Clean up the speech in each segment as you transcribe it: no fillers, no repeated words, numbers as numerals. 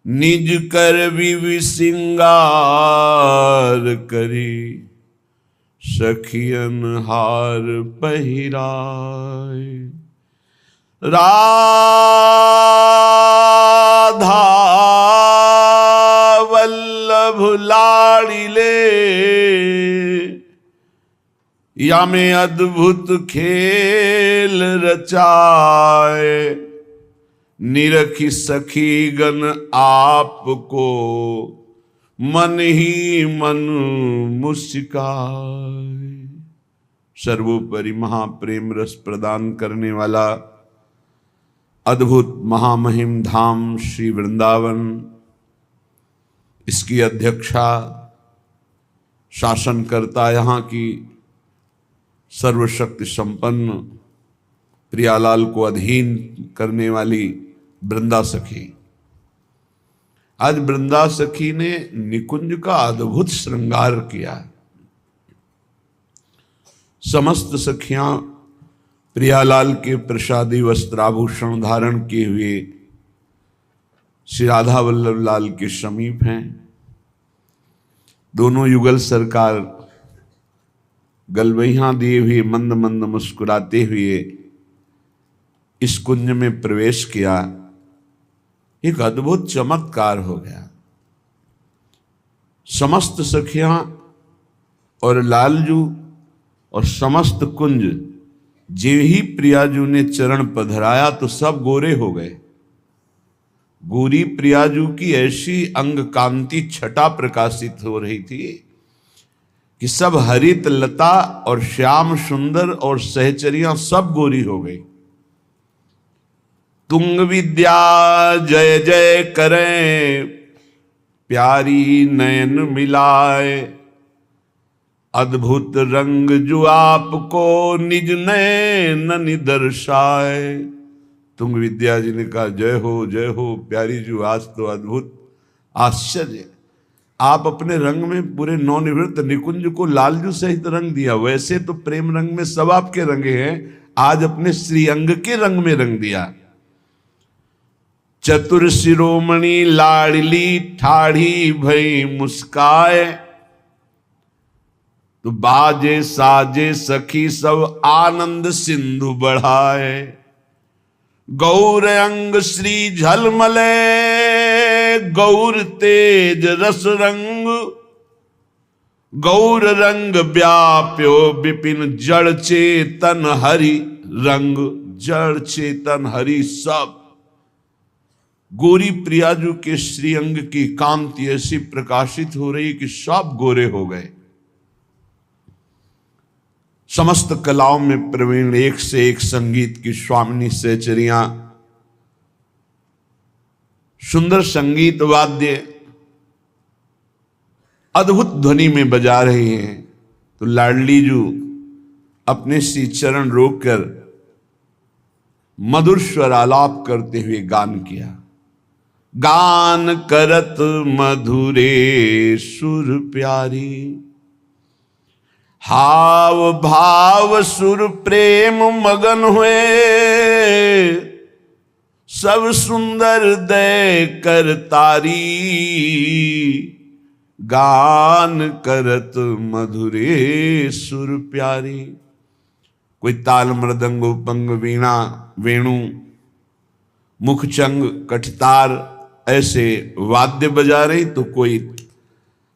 निज कर विवि सिंगार करी, सखियन हार पहिराय। राधा वल्लभ लाड़िले, या में अद्भुत खेल रचाए। निरखी सखी गण आपको, मन ही मन मुस्काए। सर्वोपरि महाप्रेम रस प्रदान करने वाला अद्भुत महामहिम धाम श्री वृंदावन, इसकी अध्यक्षा शासन करता यहाँ की सर्वशक्ति संपन्न प्रियालाल को अधीन करने वाली वृंदा सखी। आज वृंदा सखी ने निकुंज का अद्भुत श्रृंगार किया। समस्त सखियां प्रियालाल के प्रसादी वस्त्राभूषण धारण किए हुए श्री राधा वल्लभ लाल के समीप हैं। दोनों युगल सरकार गलवैयां दिए हुए मंद मंद मुस्कुराते हुए इस कुंज में प्रवेश किया। एक अद्भुत चमत्कार हो गया। समस्त सखियां और लालजू और समस्त कुंज, जे ही प्रियाजू ने चरण पधराया तो सब गोरे हो गए। गोरी प्रियाजू की ऐसी अंग कांति छटा प्रकाशित हो रही थी कि सब हरित लता और श्याम सुंदर और सहचरियां सब गोरी हो गई। तुंग विद्या जय जय करें, प्यारी नयन मिलाए। अद्भुत रंग जो आपको निज नयन निदर्शाए। तुंग विद्या जी ने कहा जय हो प्यारी जो, आज तो अद्भुत आश्चर्य। आप अपने रंग में पूरे नवनिवृत्त निकुंज को लालजू सहित रंग दिया। वैसे तो प्रेम रंग में सब आपके रंगे हैं, आज अपने श्रीअंग के रंग में रंग दिया। चतुर शिरोमणि लाडली ठाढ़ी भई मुस्काए। तो बाजे साजे सखी सब आनंद सिंधु बढ़ाए। गौर अंग श्री झलमले, गौर तेज रस रंग। गौर रंग व्याप्यो विपिन, जड़ चेतन हरि रंग। जड़ चेतन हरि सब। गोरी प्रियाजू के श्रीअंग की कांति ऐसी प्रकाशित हो रही कि सब गोरे हो गए। समस्त कलाओं में प्रवीण, एक से एक संगीत की स्वामिनी सहचरियां, सुंदर संगीत वाद्य अद्भुत ध्वनि में बजा रहे हैं। तो लाडली जू अपने श्री चरण रोककर मधुर स्वर आलाप करते हुए गान किया। गान करत मधुरे सुर प्यारी, हाव भाव सुर प्रेम मगन हुए। सब सुंदर दय कर तारी, गान करत मधुरे सुर प्यारी। कोई ताल मृदंग उपंग वीणा वेणु मुखचंग कठतार ऐसे वाद्य बजा रही, तो कोई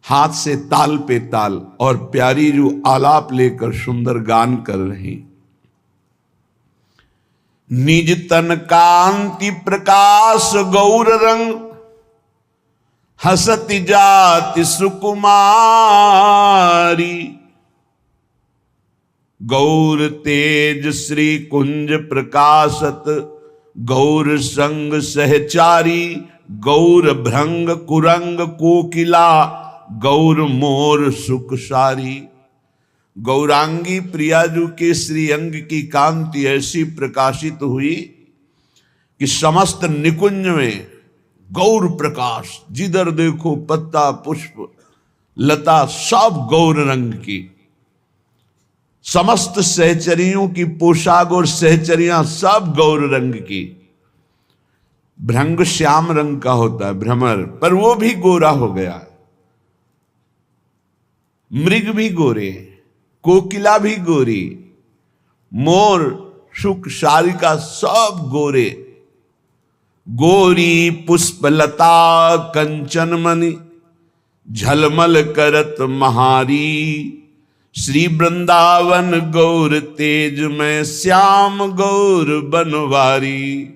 हाथ से ताल पे ताल, और प्यारी जो आलाप लेकर सुंदर गान कर रही। निज तन कांति प्रकाश गौर रंग, हसति जाति सुकुमारी। गौर तेज श्री कुंज प्रकाशत, गौर संग सहचारी। गौर भृंग कुरंग कोकिला, गौर मोर सुख सारी। गौरांगी प्रियाजू के श्रीअंग की कांति ऐसी प्रकाशित हुई कि समस्त निकुंज में गौर प्रकाश, जिधर देखो पत्ता पुष्प लता सब गौर रंग की। समस्त सहचरियों की पोशाक और सहचरियां सब गौर रंग की। भृंग श्याम रंग का होता है, भ्रमर, पर वो भी गोरा हो गया। मृग भी गोरे, कोकिला भी गोरी, मोर, शुक, शारिका सब गोरे। गोरी पुष्पलता कंचन मणि, झलमल करत महारी। श्री वृंदावन गौर तेज में, श्याम गौर बनवारी।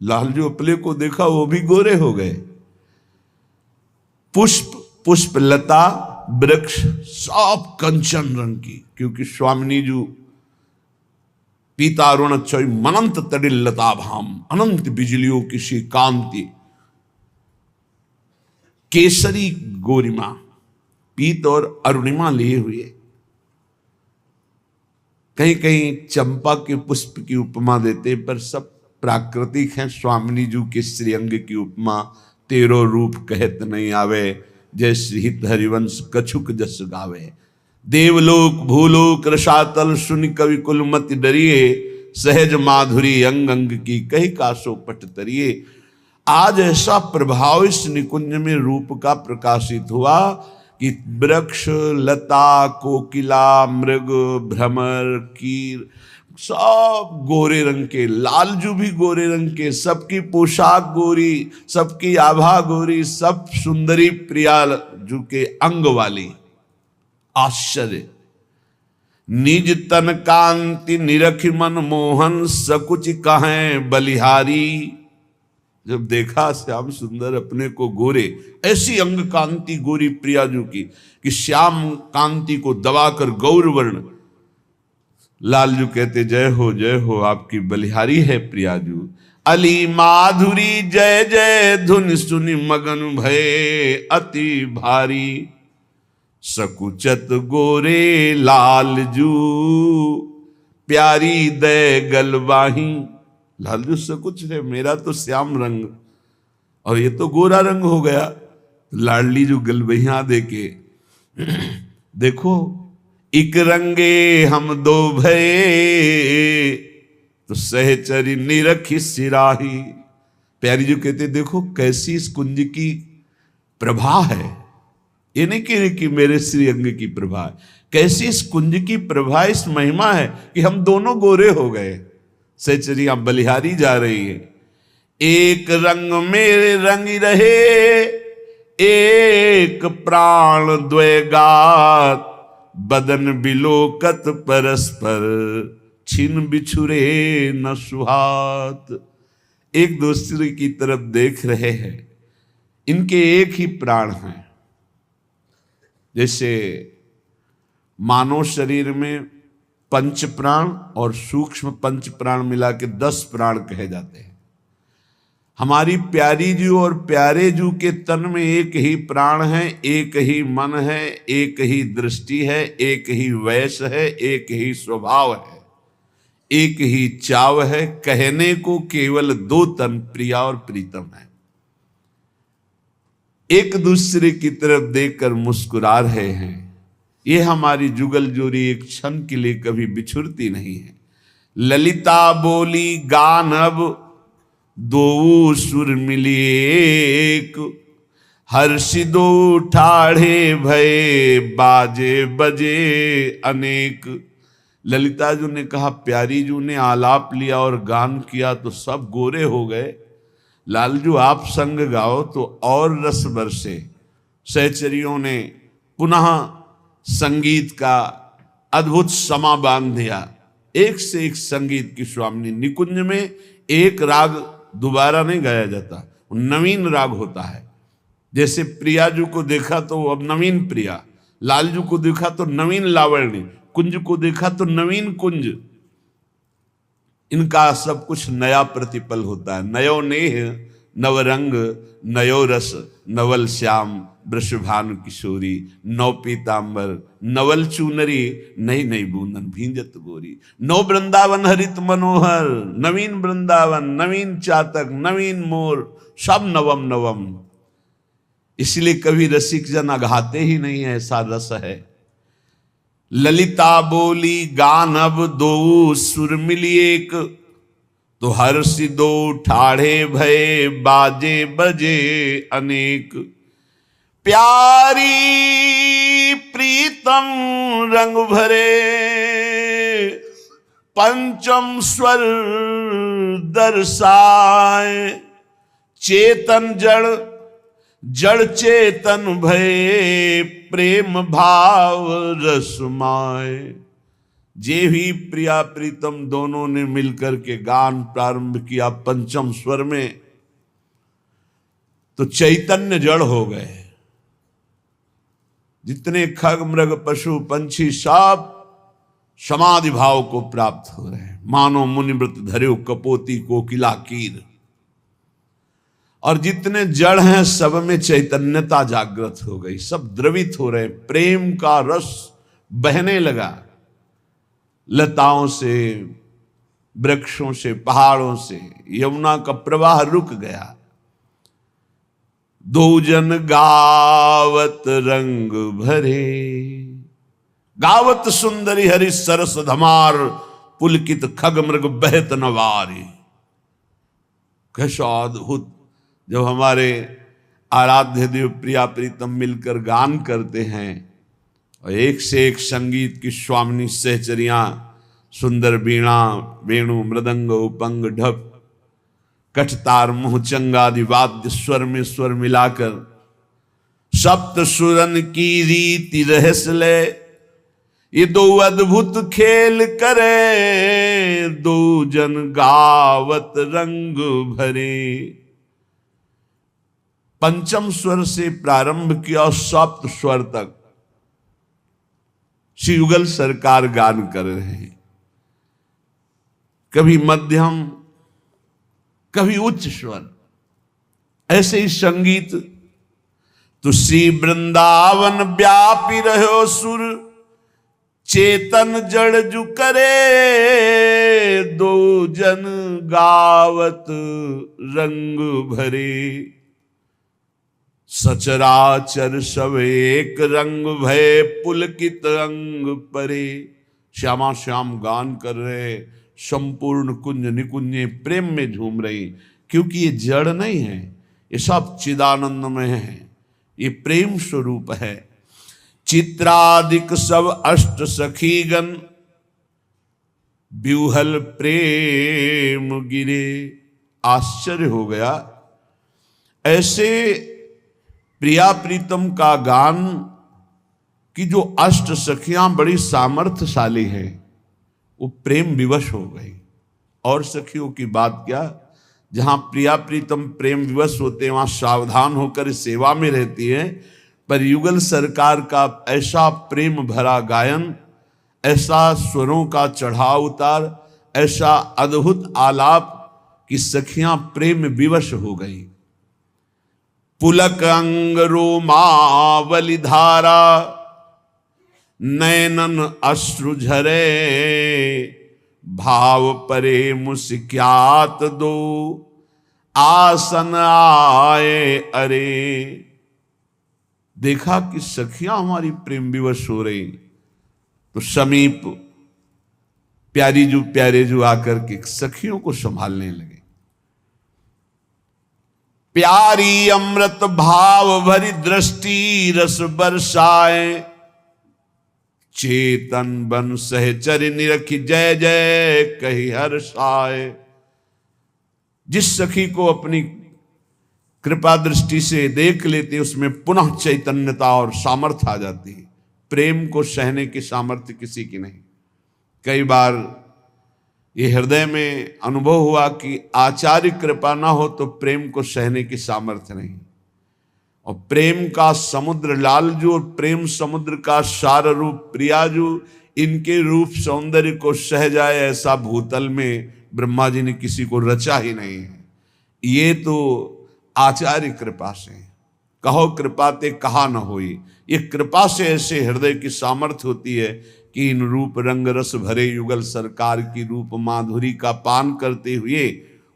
लालजू अपने को देखा, वो भी गोरे हो गए। पुष्प, पुष्पलता, वृक्ष सब कंचन रंग की, क्योंकि स्वामिनी जी पीतारुण चय मनंत तड़िल लता भाम, अनंत बिजलियों की सी कांति। केसरी गोरिमा, पीत और अरुणिमा लिए हुए। कहीं कहीं चंपा के पुष्प की उपमा देते, पर सब प्राकृतिक हैं। स्वामिनी जी के श्रीअंग की उपमा, तेरो रूप कहत नहीं आवे, जय श्रीहित हरिवंश कछुक जस गावे। देवलोक भूलोक रसातल, सुन कवि कुल मत डरिए। सहज माधुरी अंग अंग की, कही कासो पट तरिए। आज ऐसा प्रभाव इस निकुंज में रूप का प्रकाशित हुआ कि वृक्ष, लता, कोकिला, मृग, भ्रमर, कीर सब गोरे रंग के। लालजू भी गोरे रंग के, सबकी पोशाक गोरी, सबकी आभा गोरी, सब सुंदरी प्रिया जू के अंग वाली। आश्चर्य। निज तन कांति निरखि मन मोहन, सकुच कहें बलिहारी। जब देखा श्याम सुंदर अपने को गोरे, ऐसी अंग कांति गोरी प्रियाजू की कि श्याम कांति को दबाकर गौर वर्ण। लालजू कहते जय हो आपकी बलिहारी है प्रियाजू। अली माधुरी जय जय धुन सुनि मगन भये अति भारी। सकुचत गोरे लालजू प्यारी दय गलबाही। लालजू सकुच है, मेरा तो श्याम रंग और ये तो गोरा रंग हो गया। लाडली जो गलबहिया देके देखो, इक रंगे हम दो भये, तो सहचरी निरखी सिराही। प्यारी जो कहते देखो कैसी इस कुंज की प्रभा है। ये नहीं कि मेरे श्री अंग की प्रभा है, कैसी इस कुंज की प्रभा, इस महिमा है कि हम दोनों गोरे हो गए। सहचरियां बलिहारी जा रही है। एक रंग मेरे रंग रहे, एक प्राण द्वैगात। बदन बिलोकत परस्पर, छिन बिछुरे न सुहात। एक दूसरे की तरफ देख रहे हैं, इनके एक ही प्राण हैं। जैसे मानव शरीर में पंच प्राण और सूक्ष्म पंच प्राण मिला के 10 प्राण कहे जाते हैं। हमारी प्यारी जू और प्यारे जू के तन में एक ही प्राण है, एक ही मन है, एक ही दृष्टि है, एक ही वैश है, एक ही स्वभाव है, एक ही चाव है। कहने को केवल 2 तन प्रिया और प्रीतम है। एक दूसरे की तरफ देखकर मुस्कुरा रहे हैं। ये हमारी जुगल जोड़ी एक क्षण के लिए कभी बिछुड़ती नहीं है। ललिता बोली गान अब, दो सुर मिली एक। हर्षि दो ठाढ़े भये, बाजे बजे अनेक। ललिता जी ने कहा, प्यारी जी ने आलाप लिया और गान किया तो सब गोरे हो गए। लालजू आप संग गाओ तो और रस बरसे। सहचरियों ने पुनः संगीत का अद्भुत समा बांध दिया। एक से एक संगीत की स्वामिनी। निकुंज में एक राग दोबारा नहीं गाया जाता, नवीन राग होता है। जैसे प्रियाजू को देखा तो अब नवीन प्रिया, लालजू को देखा तो नवीन लावण्य, कुंज को देखा तो नवीन कुंज। इनका सब कुछ नया प्रतिपल होता है। नयो नेह नवरंग, नयो रस नवल श्याम। वृषभानु किशोरी, नौ पीतांबर, नवल चूनरी, नई नई बूंदन भींजत गोरी। नौ वृंदावन हरित मनोहर, नवीन वृंदावन, नवीन चातक, नवीन मोर, सब नवम नवम। इसलिए कभी रसिक जन अघाते ही नहीं है, ऐसा रस है। ललिता बोली गान अब, दो सुर मिली एक। तो हर्षि दो ठाढ़े भये बाजे बजे अनेक। प्यारी प्रीतम रंग भरे पंचम स्वर दर्शाए। चेतन जड़ जड़ चेतन भये प्रेम भाव रसमाए। जे ही प्रिया प्रीतम दोनों ने मिलकर के गान प्रारंभ किया पंचम स्वर में, तो चैतन्य जड़ हो गए। जितने खग मृग पशु पंछी सब समाधि भाव को प्राप्त हो रहे हैं। मानो मुनि व्रत धरे कपोती कोकिला कीर। और जितने जड़ हैं सब में चैतन्यता जागृत हो गई, सब द्रवित हो रहे। प्रेम का रस बहने लगा, लताओं से, वृक्षों से, पहाड़ों से। यमुना का प्रवाह रुक गया। दो जन गावत रंग भरे। गावत सुंदरी हरि सरस धमार पुलकित खग मृग बहत नवारी। कैसा अद्भुत! जब हमारे आराध्य देव प्रिया प्रीतम मिलकर गान करते हैं और एक से एक संगीत की स्वामिनी सहचरियां, सुंदर बीणा वेणु मृदंग उपंग ढप कठतार मुह चंगादि वाद्य स्वर में स्वर मिलाकर सप्त सुरन की रीति रहस्य ले। ये दो अद्भुत खेल करे, दो जन गावत रंग भरे। पंचम स्वर से प्रारंभ किया सप्त स्वर तक श्री युगल सरकार गान कर रहे हैं। कभी मध्यम, कभी उच्च स्वर, ऐसे ही संगीत। तो श्री वृंदावन व्यापी रहो सुर, चेतन जड़ जु करे, दो जन गावत रंग भरे। सचराचर सब एक रंग भय पुलकित अंग परे। श्यामा श्याम गान कर रहे, संपूर्ण कुंज निकुंजे प्रेम में झूम रही। क्योंकि ये जड़ नहीं है, ये सब चिदानंद में है, ये प्रेम स्वरूप है। चित्रादिक सब अष्ट सखीगण व्यूहल प्रेम गिरे। आश्चर्य हो गया, ऐसे प्रिया प्रीतम का गान कि जो अष्ट सखियां बड़ी सामर्थ्यशाली हैं, वो प्रेम विवश हो गई। और सखियों की बात क्या, जहां प्रिया प्रीतम प्रेम विवश होते हैं वहां सावधान होकर सेवा में रहती है। पर युगल सरकार का ऐसा प्रेम भरा गायन, ऐसा स्वरों का चढ़ाव उतार, ऐसा अद्भुत आलाप कि सखियां प्रेम विवश हो गई। पुलक अंग रोमावली धारा, नैनन अश्रु झरे, भाव परे मुस्क्यात दो, आसन आए अरे। देखा कि सखियां हमारी प्रेम विवश हो रही, तो समीप प्यारे जू आकर के सखियों को संभालने लगे। प्यारी अमृत भाव भरी दृष्टि रस बरसाए, चेतन बन सहचर निरखी जय जय कही हर्षाए। जिस सखी को अपनी कृपा दृष्टि से देख लेते उसमें पुनः चैतन्यता और सामर्थ्य आ जाती है। प्रेम को सहने की सामर्थ्य किसी की नहीं। कई बार ये हृदय में अनुभव हुआ कि आचार्य कृपा ना हो तो प्रेम को सहने की सामर्थ्य नहीं। और प्रेम का समुद्र लालजू और प्रेम समुद्र का सार रूप प्रियाजू, इनके रूप सौंदर्य को सह जाए ऐसा भूतल में ब्रह्मा जी ने किसी को रचा ही नहीं है। ये तो आचार्य कृपा से, कहो कृपा ते कहा न होई। ये कृपा से ऐसे हृदय की सामर्थ्य होती है कि इन रूप रंग रस भरे युगल सरकार की रूप माधुरी का पान करते हुए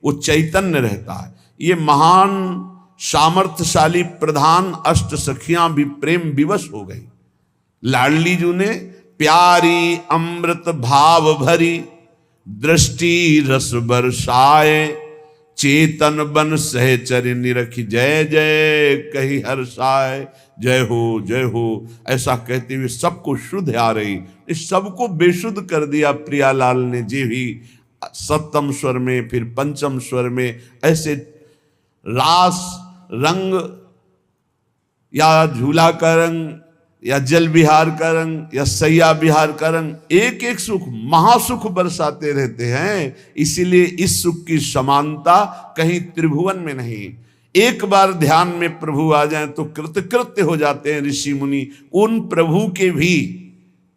वो चैतन्य रहता है। ये महान सामर्थ्यशाली प्रधान अष्ट सखियां भी प्रेम विवश हो गई। लाडली जू ने प्यारी अमृत भाव भरी दृष्टि रस बरसाए, चेतन बन सहचर निरख, जय जय कही हर्षाए, जय हो ऐसा कहते हुए सबको शुद्ध आ रही, इस सबको बेशुद्ध कर दिया प्रियालाल ने जी भी। सप्तम स्वर में, फिर पंचम स्वर में, ऐसे रास रंग या झूला का रंग या जल विहार का रंग या सैया विहार का रंग, एक एक सुख महासुख बरसाते रहते हैं। इसीलिए इस सुख की समानता कहीं त्रिभुवन में नहीं। एक बार ध्यान में प्रभु आ जाएं तो कृतकृत्य हो जाते हैं ऋषि मुनि। उन प्रभु के भी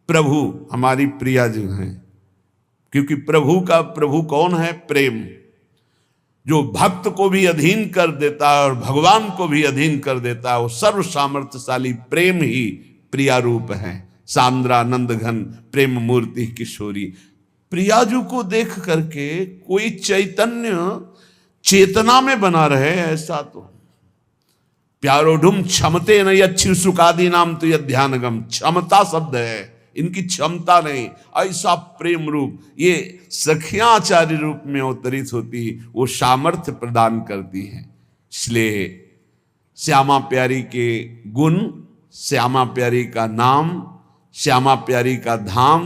प्रभु हमारी प्रिया जी हैं, क्योंकि प्रभु कौन है? प्रेम, जो भक्त को भी अधीन कर देता है और भगवान को भी अधीन कर देता है, वो सर्व सामर्थ्यशाली प्रेम ही प्रिया रूप है। सांद्रानंद घन प्रेम मूर्ति किशोरी। प्रियाजू को देख करके कोई चैतन्य चेतना में बना रहे, ऐसा तो प्यारोढुम क्षमते नहीं, अच्छी सुखादि नाम तो यह ध्यानगम, क्षमता शब्द है, इनकी क्षमता नहीं। ऐसा प्रेम रूप ये सखियां आचार्य रूप में अवतरित होती, वो सामर्थ्य प्रदान करती हैं। इसलिए श्यामा प्यारी के गुण, श्यामा प्यारी का नाम, श्यामा प्यारी का धाम,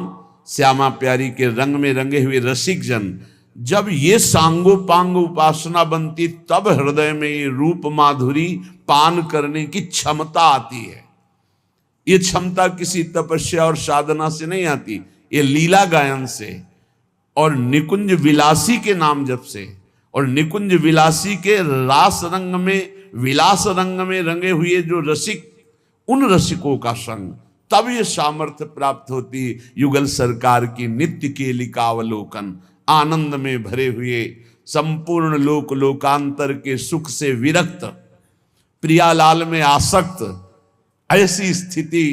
श्यामा प्यारी के रंग में रंगे हुए रसिक जन, जब ये सांगोपांग उपासना बनती, तब हृदय में ये रूप माधुरी पान करने की क्षमता आती है। ये क्षमता किसी तपस्या और साधना से नहीं आती, ये लीला गायन से और निकुंज विलासी के नाम जप से, और निकुंज विलासी के रास रंग में, विलास रंग में रंगे हुए जो रसिक, उन रसिकों का संग, तब ये सामर्थ्य प्राप्त होती। युगल सरकार की नित्य केलिकावलोकन, आनंद में भरे हुए, संपूर्ण लोक लोकांतर के सुख से विरक्त, प्रियालाल में आसक्त, ऐसी स्थिति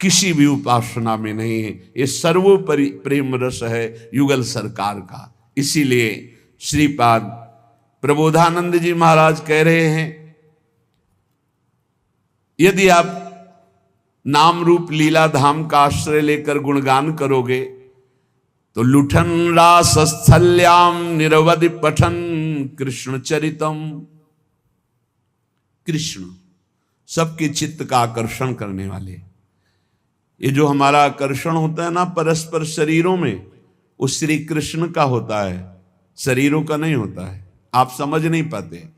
किसी भी उपासना में नहीं है। ये सर्वोपरि प्रेम रस है युगल सरकार का। इसीलिए श्रीपाद प्रबोधानंद जी महाराज कह रहे हैं, यदि आप नाम रूप लीला धाम का आश्रय लेकर गुणगान करोगे तो लुठन रास स्थल्याम निरवधि पठन कृष्ण चरितम। कृष्ण सबके चित्त का आकर्षण करने वाले, ये जो हमारा आकर्षण होता है ना परस्पर शरीरों में, वो श्री कृष्ण का होता है, शरीरों का नहीं होता है। आप समझ नहीं पाते।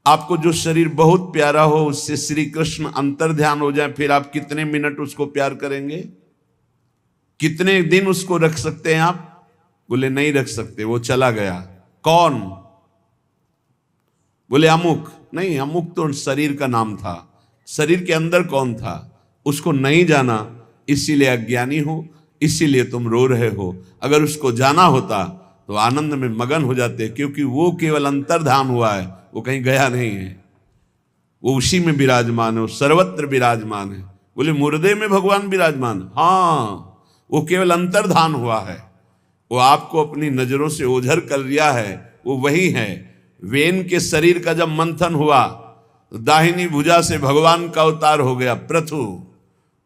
आपको जो शरीर बहुत प्यारा हो, उससे श्री कृष्ण अंतर ध्यान हो जाए, फिर आप कितने मिनट उसको प्यार करेंगे? कितने दिन उसको रख सकते हैं आप? बोले नहीं रख सकते, वो चला गया। कौन? बोले अमुक। नहीं, अमुक तो शरीर का नाम था, शरीर के अंदर कौन था उसको नहीं जाना, इसीलिए अज्ञानी हो, इसीलिए तुम रो रहे हो। अगर उसको जाना होता तो आनंद में मगन हो जाते, क्योंकि वो केवल अंतर्धान हुआ है, वो कहीं गया नहीं है, वो उसी में विराजमान है, वो सर्वत्र विराजमान है। बोले मुर्दे में भगवान विराजमान? हाँ, वो केवल अंतर्धान हुआ है, वो आपको अपनी नजरों से ओझल कर लिया है, वो वही है। वेन के शरीर का जब मंथन हुआ तो दाहिनी भुजा से भगवान का अवतार हो गया पृथु,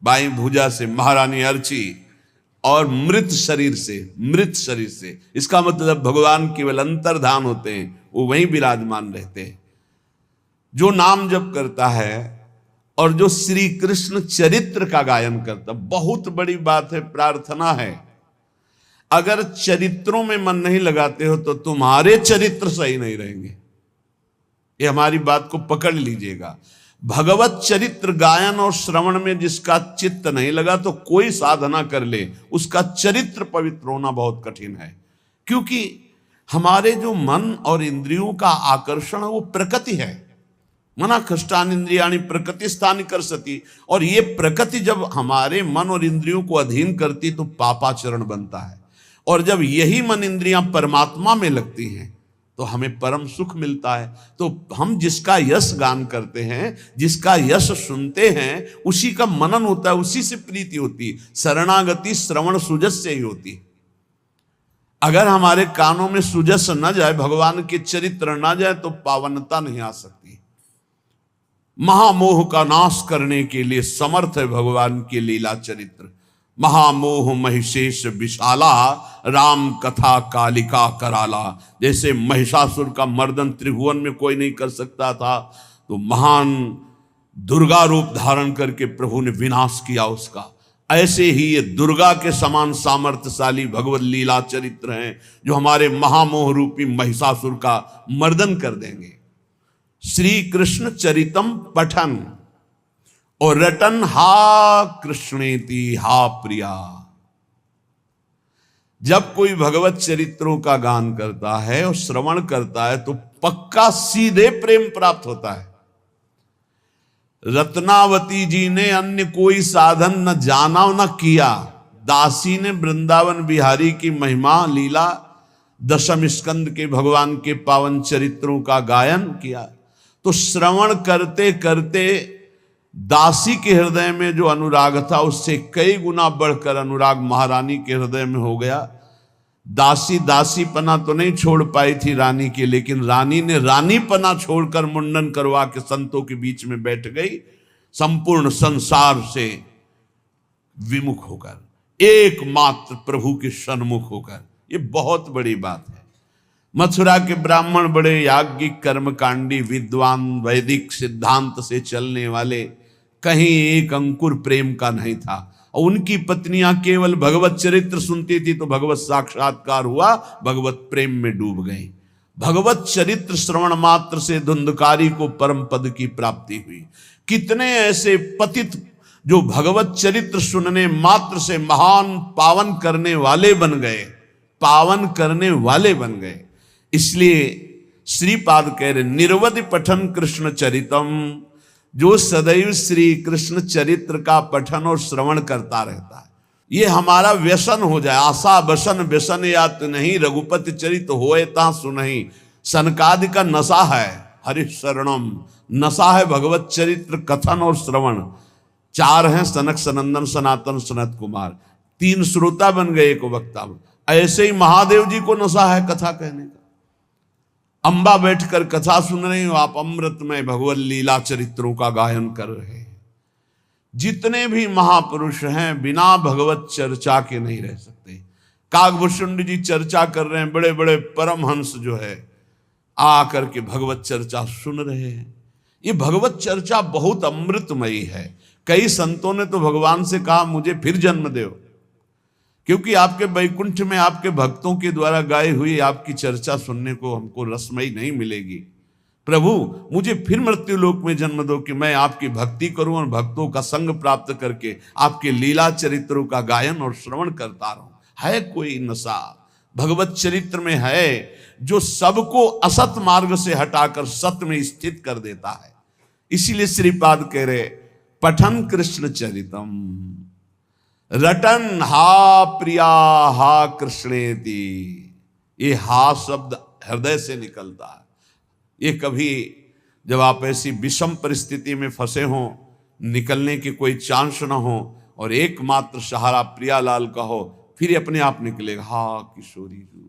बाईं भुजा से महारानी अर्ची, और मृत शरीर से, इसका मतलब भगवान केवल अंतर्धान होते हैं, वो वहीं विराजमान रहते हैं। जो नाम जप करता है और जो श्री कृष्ण चरित्र का गायन करता, बहुत बड़ी बात है, प्रार्थना है। अगर चरित्रों में मन नहीं लगाते हो तो तुम्हारे चरित्र सही नहीं रहेंगे। ये हमारी बात को पकड़ लीजिएगा। भगवत चरित्र गायन और श्रवण में जिसका चित्त नहीं लगा तो कोई साधना कर ले, उसका चरित्र पवित्र होना बहुत कठिन है। क्योंकि हमारे जो मन और इंद्रियों का आकर्षण है वो प्रकृति है। मना कष्टान इंद्रियाणि प्रकृति स्थान कर सती, और ये प्रकृति जब हमारे मन और इंद्रियों को अधीन करती तो पापाचरण बनता है। और जब यही मन इंद्रियां परमात्मा में लगती हैं तो हमें परम सुख मिलता है। तो हम जिसका यश गान करते हैं, जिसका यश सुनते हैं, उसी का मनन होता है, उसी से प्रीति होती। शरणागति श्रवण सुजस से ही होती। अगर हमारे कानों में सुजस न जाए, भगवान के चरित्र न जाए, तो पावनता नहीं आ सकती। महामोह का नाश करने के लिए समर्थ है भगवान के लीला चरित्र। महामोह महिषेश विशाला, राम कथा कालिका कराला। जैसे महिषासुर का मर्दन त्रिभुवन में कोई नहीं कर सकता था, तो महान दुर्गा रूप धारण करके प्रभु ने विनाश किया उसका। ऐसे ही ये दुर्गा के समान सामर्थ्यशाली भगवत लीला चरित्र हैं जो हमारे महामोह रूपी महिषासुर का मर्दन कर देंगे। श्री कृष्ण चरितम पठन और रटन हा कृष्णेति हा प्रिया। जब कोई भगवत चरित्रों का गान करता है और श्रवण करता है तो पक्का सीधे प्रेम प्राप्त होता है। रत्नावती जी ने अन्य कोई साधन न जाना न किया, दासी ने वृंदावन बिहारी की महिमा लीला दशम स्कंद के भगवान के पावन चरित्रों का गायन किया। तो श्रवण करते करते दासी के हृदय में जो अनुराग था उससे कई गुना बढ़कर अनुराग महारानी के हृदय में हो गया। दासी दासीपना तो नहीं छोड़ पाई थी रानी के, लेकिन रानी ने रानीपना छोड़कर मुंडन करवा के संतों के बीच में बैठ गई, संपूर्ण संसार से विमुख होकर, एकमात्र प्रभु के सन्मुख होकर। ये बहुत बड़ी बात है। मथुरा के ब्राह्मण बड़े याज्ञिक कर्मकांडी विद्वान, वैदिक सिद्धांत से चलने वाले, कहीं एक अंकुर प्रेम का नहीं था। और उनकी पत्नियां केवल भगवत चरित्र सुनती थी तो भगवत साक्षात्कार हुआ, भगवत प्रेम में डूब गई। भगवत चरित्र श्रवण मात्र से धुंधकारी को परम पद की प्राप्ति हुई। कितने ऐसे पतित जो भगवत चरित्र सुनने मात्र से महान पावन करने वाले बन गए, पावन करने वाले बन गए। इसलिए श्रीपाद कह रहे निर्वधि पठन कृष्ण चरितम, जो सदैव श्री कृष्ण चरित्र का पठन और श्रवण करता रहता है, ये हमारा व्यसन हो जाए। आशा बसन व्यसन यात नहीं, रघुपति चरित होए ता सुनहि। सनकादि का नशा है हरि शरणम, नशा है भगवत चरित्र कथन और श्रवण। चार हैं सनक सनंदन सनातन सनत कुमार, तीन श्रोता बन गए एक वक्ता। ऐसे ही महादेव जी को नशा है कथा कहने का। अंबा बैठकर कथा सुन रहे हो आप, अमृतमय भगवत लीला चरित्रों का गायन कर रहे हैं। जितने भी महापुरुष हैं बिना भगवत चर्चा के नहीं रह सकते। काकभूषुंड जी चर्चा कर रहे हैं, बड़े बड़े परमहंस जो है आकर के भगवत चर्चा सुन रहे हैं। ये भगवत चर्चा बहुत अमृतमयी है। कई संतों ने तो भगवान से कहा मुझे फिर जन्म दो, क्योंकि आपके वैकुंठ में आपके भक्तों के द्वारा गाई हुई आपकी चर्चा सुनने को हमको रसमयी नहीं मिलेगी। प्रभु मुझे फिर मृत्यु लोक में जन्म दो कि मैं आपकी भक्ति करूं और भक्तों का संग प्राप्त करके आपके लीला चरित्रों का गायन और श्रवण करता रहूं। है कोई नशा भगवत चरित्र में है जो सबको असत मार्ग से हटाकर सत्य में स्थित कर देता है। इसीलिए श्रीपाद कह रहे पठन कृष्ण चरितम रटन हा प्रिया हा कृष्णेति। ये हा शब्द हृदय से निकलता है। ये कभी जब आप ऐसी विषम परिस्थिति में फंसे हों, निकलने की कोई चांस ना हो और एकमात्र सहारा प्रियालाल का हो, फिर अपने आप निकलेगा। हा किशोरी जू,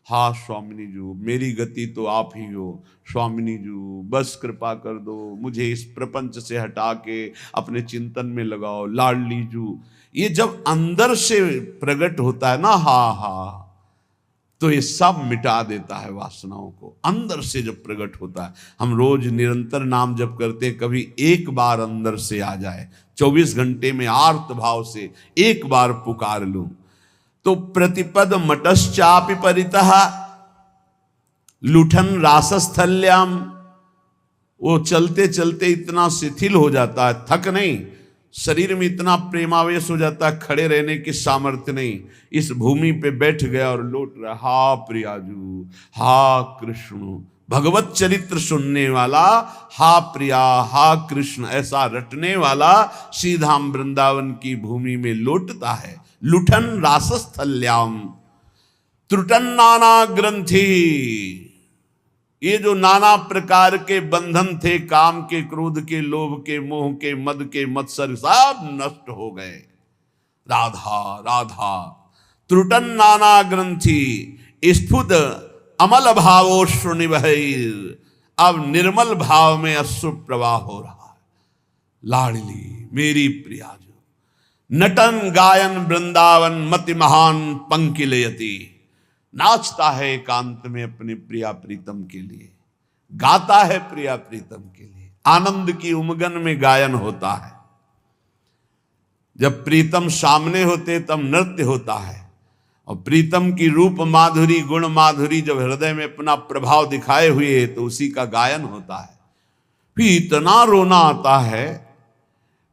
हा स्वामिनी जू, मेरी गति तो आप ही हो। स्वामिनी जू बस कृपा कर दो, मुझे इस प्रपंच से हटा के अपने चिंतन में लगाओ। लाडली जू, ये जब अंदर से प्रकट होता है ना हा, तो ये सब मिटा देता है वासनाओं को। अंदर से जब प्रकट होता है, हम रोज निरंतर नाम जप करते, कभी एक बार अंदर से आ जाए, 24 घंटे में आर्त भाव से एक बार पुकार लूं, तो प्रतिपद मटश्चापि परितः लुठन रासस्थल्याम, वो चलते चलते इतना शिथिल हो जाता है, थक नहीं, शरीर में इतना प्रेमावेश हो जाता है, खड़े रहने की सामर्थ्य नहीं, इस भूमि पे बैठ गया और लौट रहा। हा प्रियाजू हा कृष्ण, भगवत चरित्र सुनने वाला हा प्रिया हा कृष्ण ऐसा रटने वाला श्रीधाम वृंदावन की भूमि में लौटता है। लुठन रासस्थल्याम त्रुटन नाना ग्रंथि, ये जो नाना प्रकार के बंधन थे, काम के, क्रोध के, लोभ के, मोह के, मद के, मत्सर, सब नष्ट हो गए। राधा राधा त्रुटन नाना ग्रंथि स्फुट अमल भावोश्र निवहैर, अब निर्मल भाव में अश्रु प्रवाह हो रहा है। लाडली मेरी प्रिया जो नटन गायन वृंदावन मति महान पंकिलयति, नाचता है एकांत में अपने प्रिया प्रीतम के लिए, गाता है प्रिया प्रीतम के लिए। आनंद की उमगन में गायन होता है। जब प्रीतम सामने होते तब नृत्य होता है, और प्रीतम की रूप माधुरी गुण माधुरी जब हृदय में अपना प्रभाव दिखाए हुए है तो उसी का गायन होता है। फिर इतना रोना आता है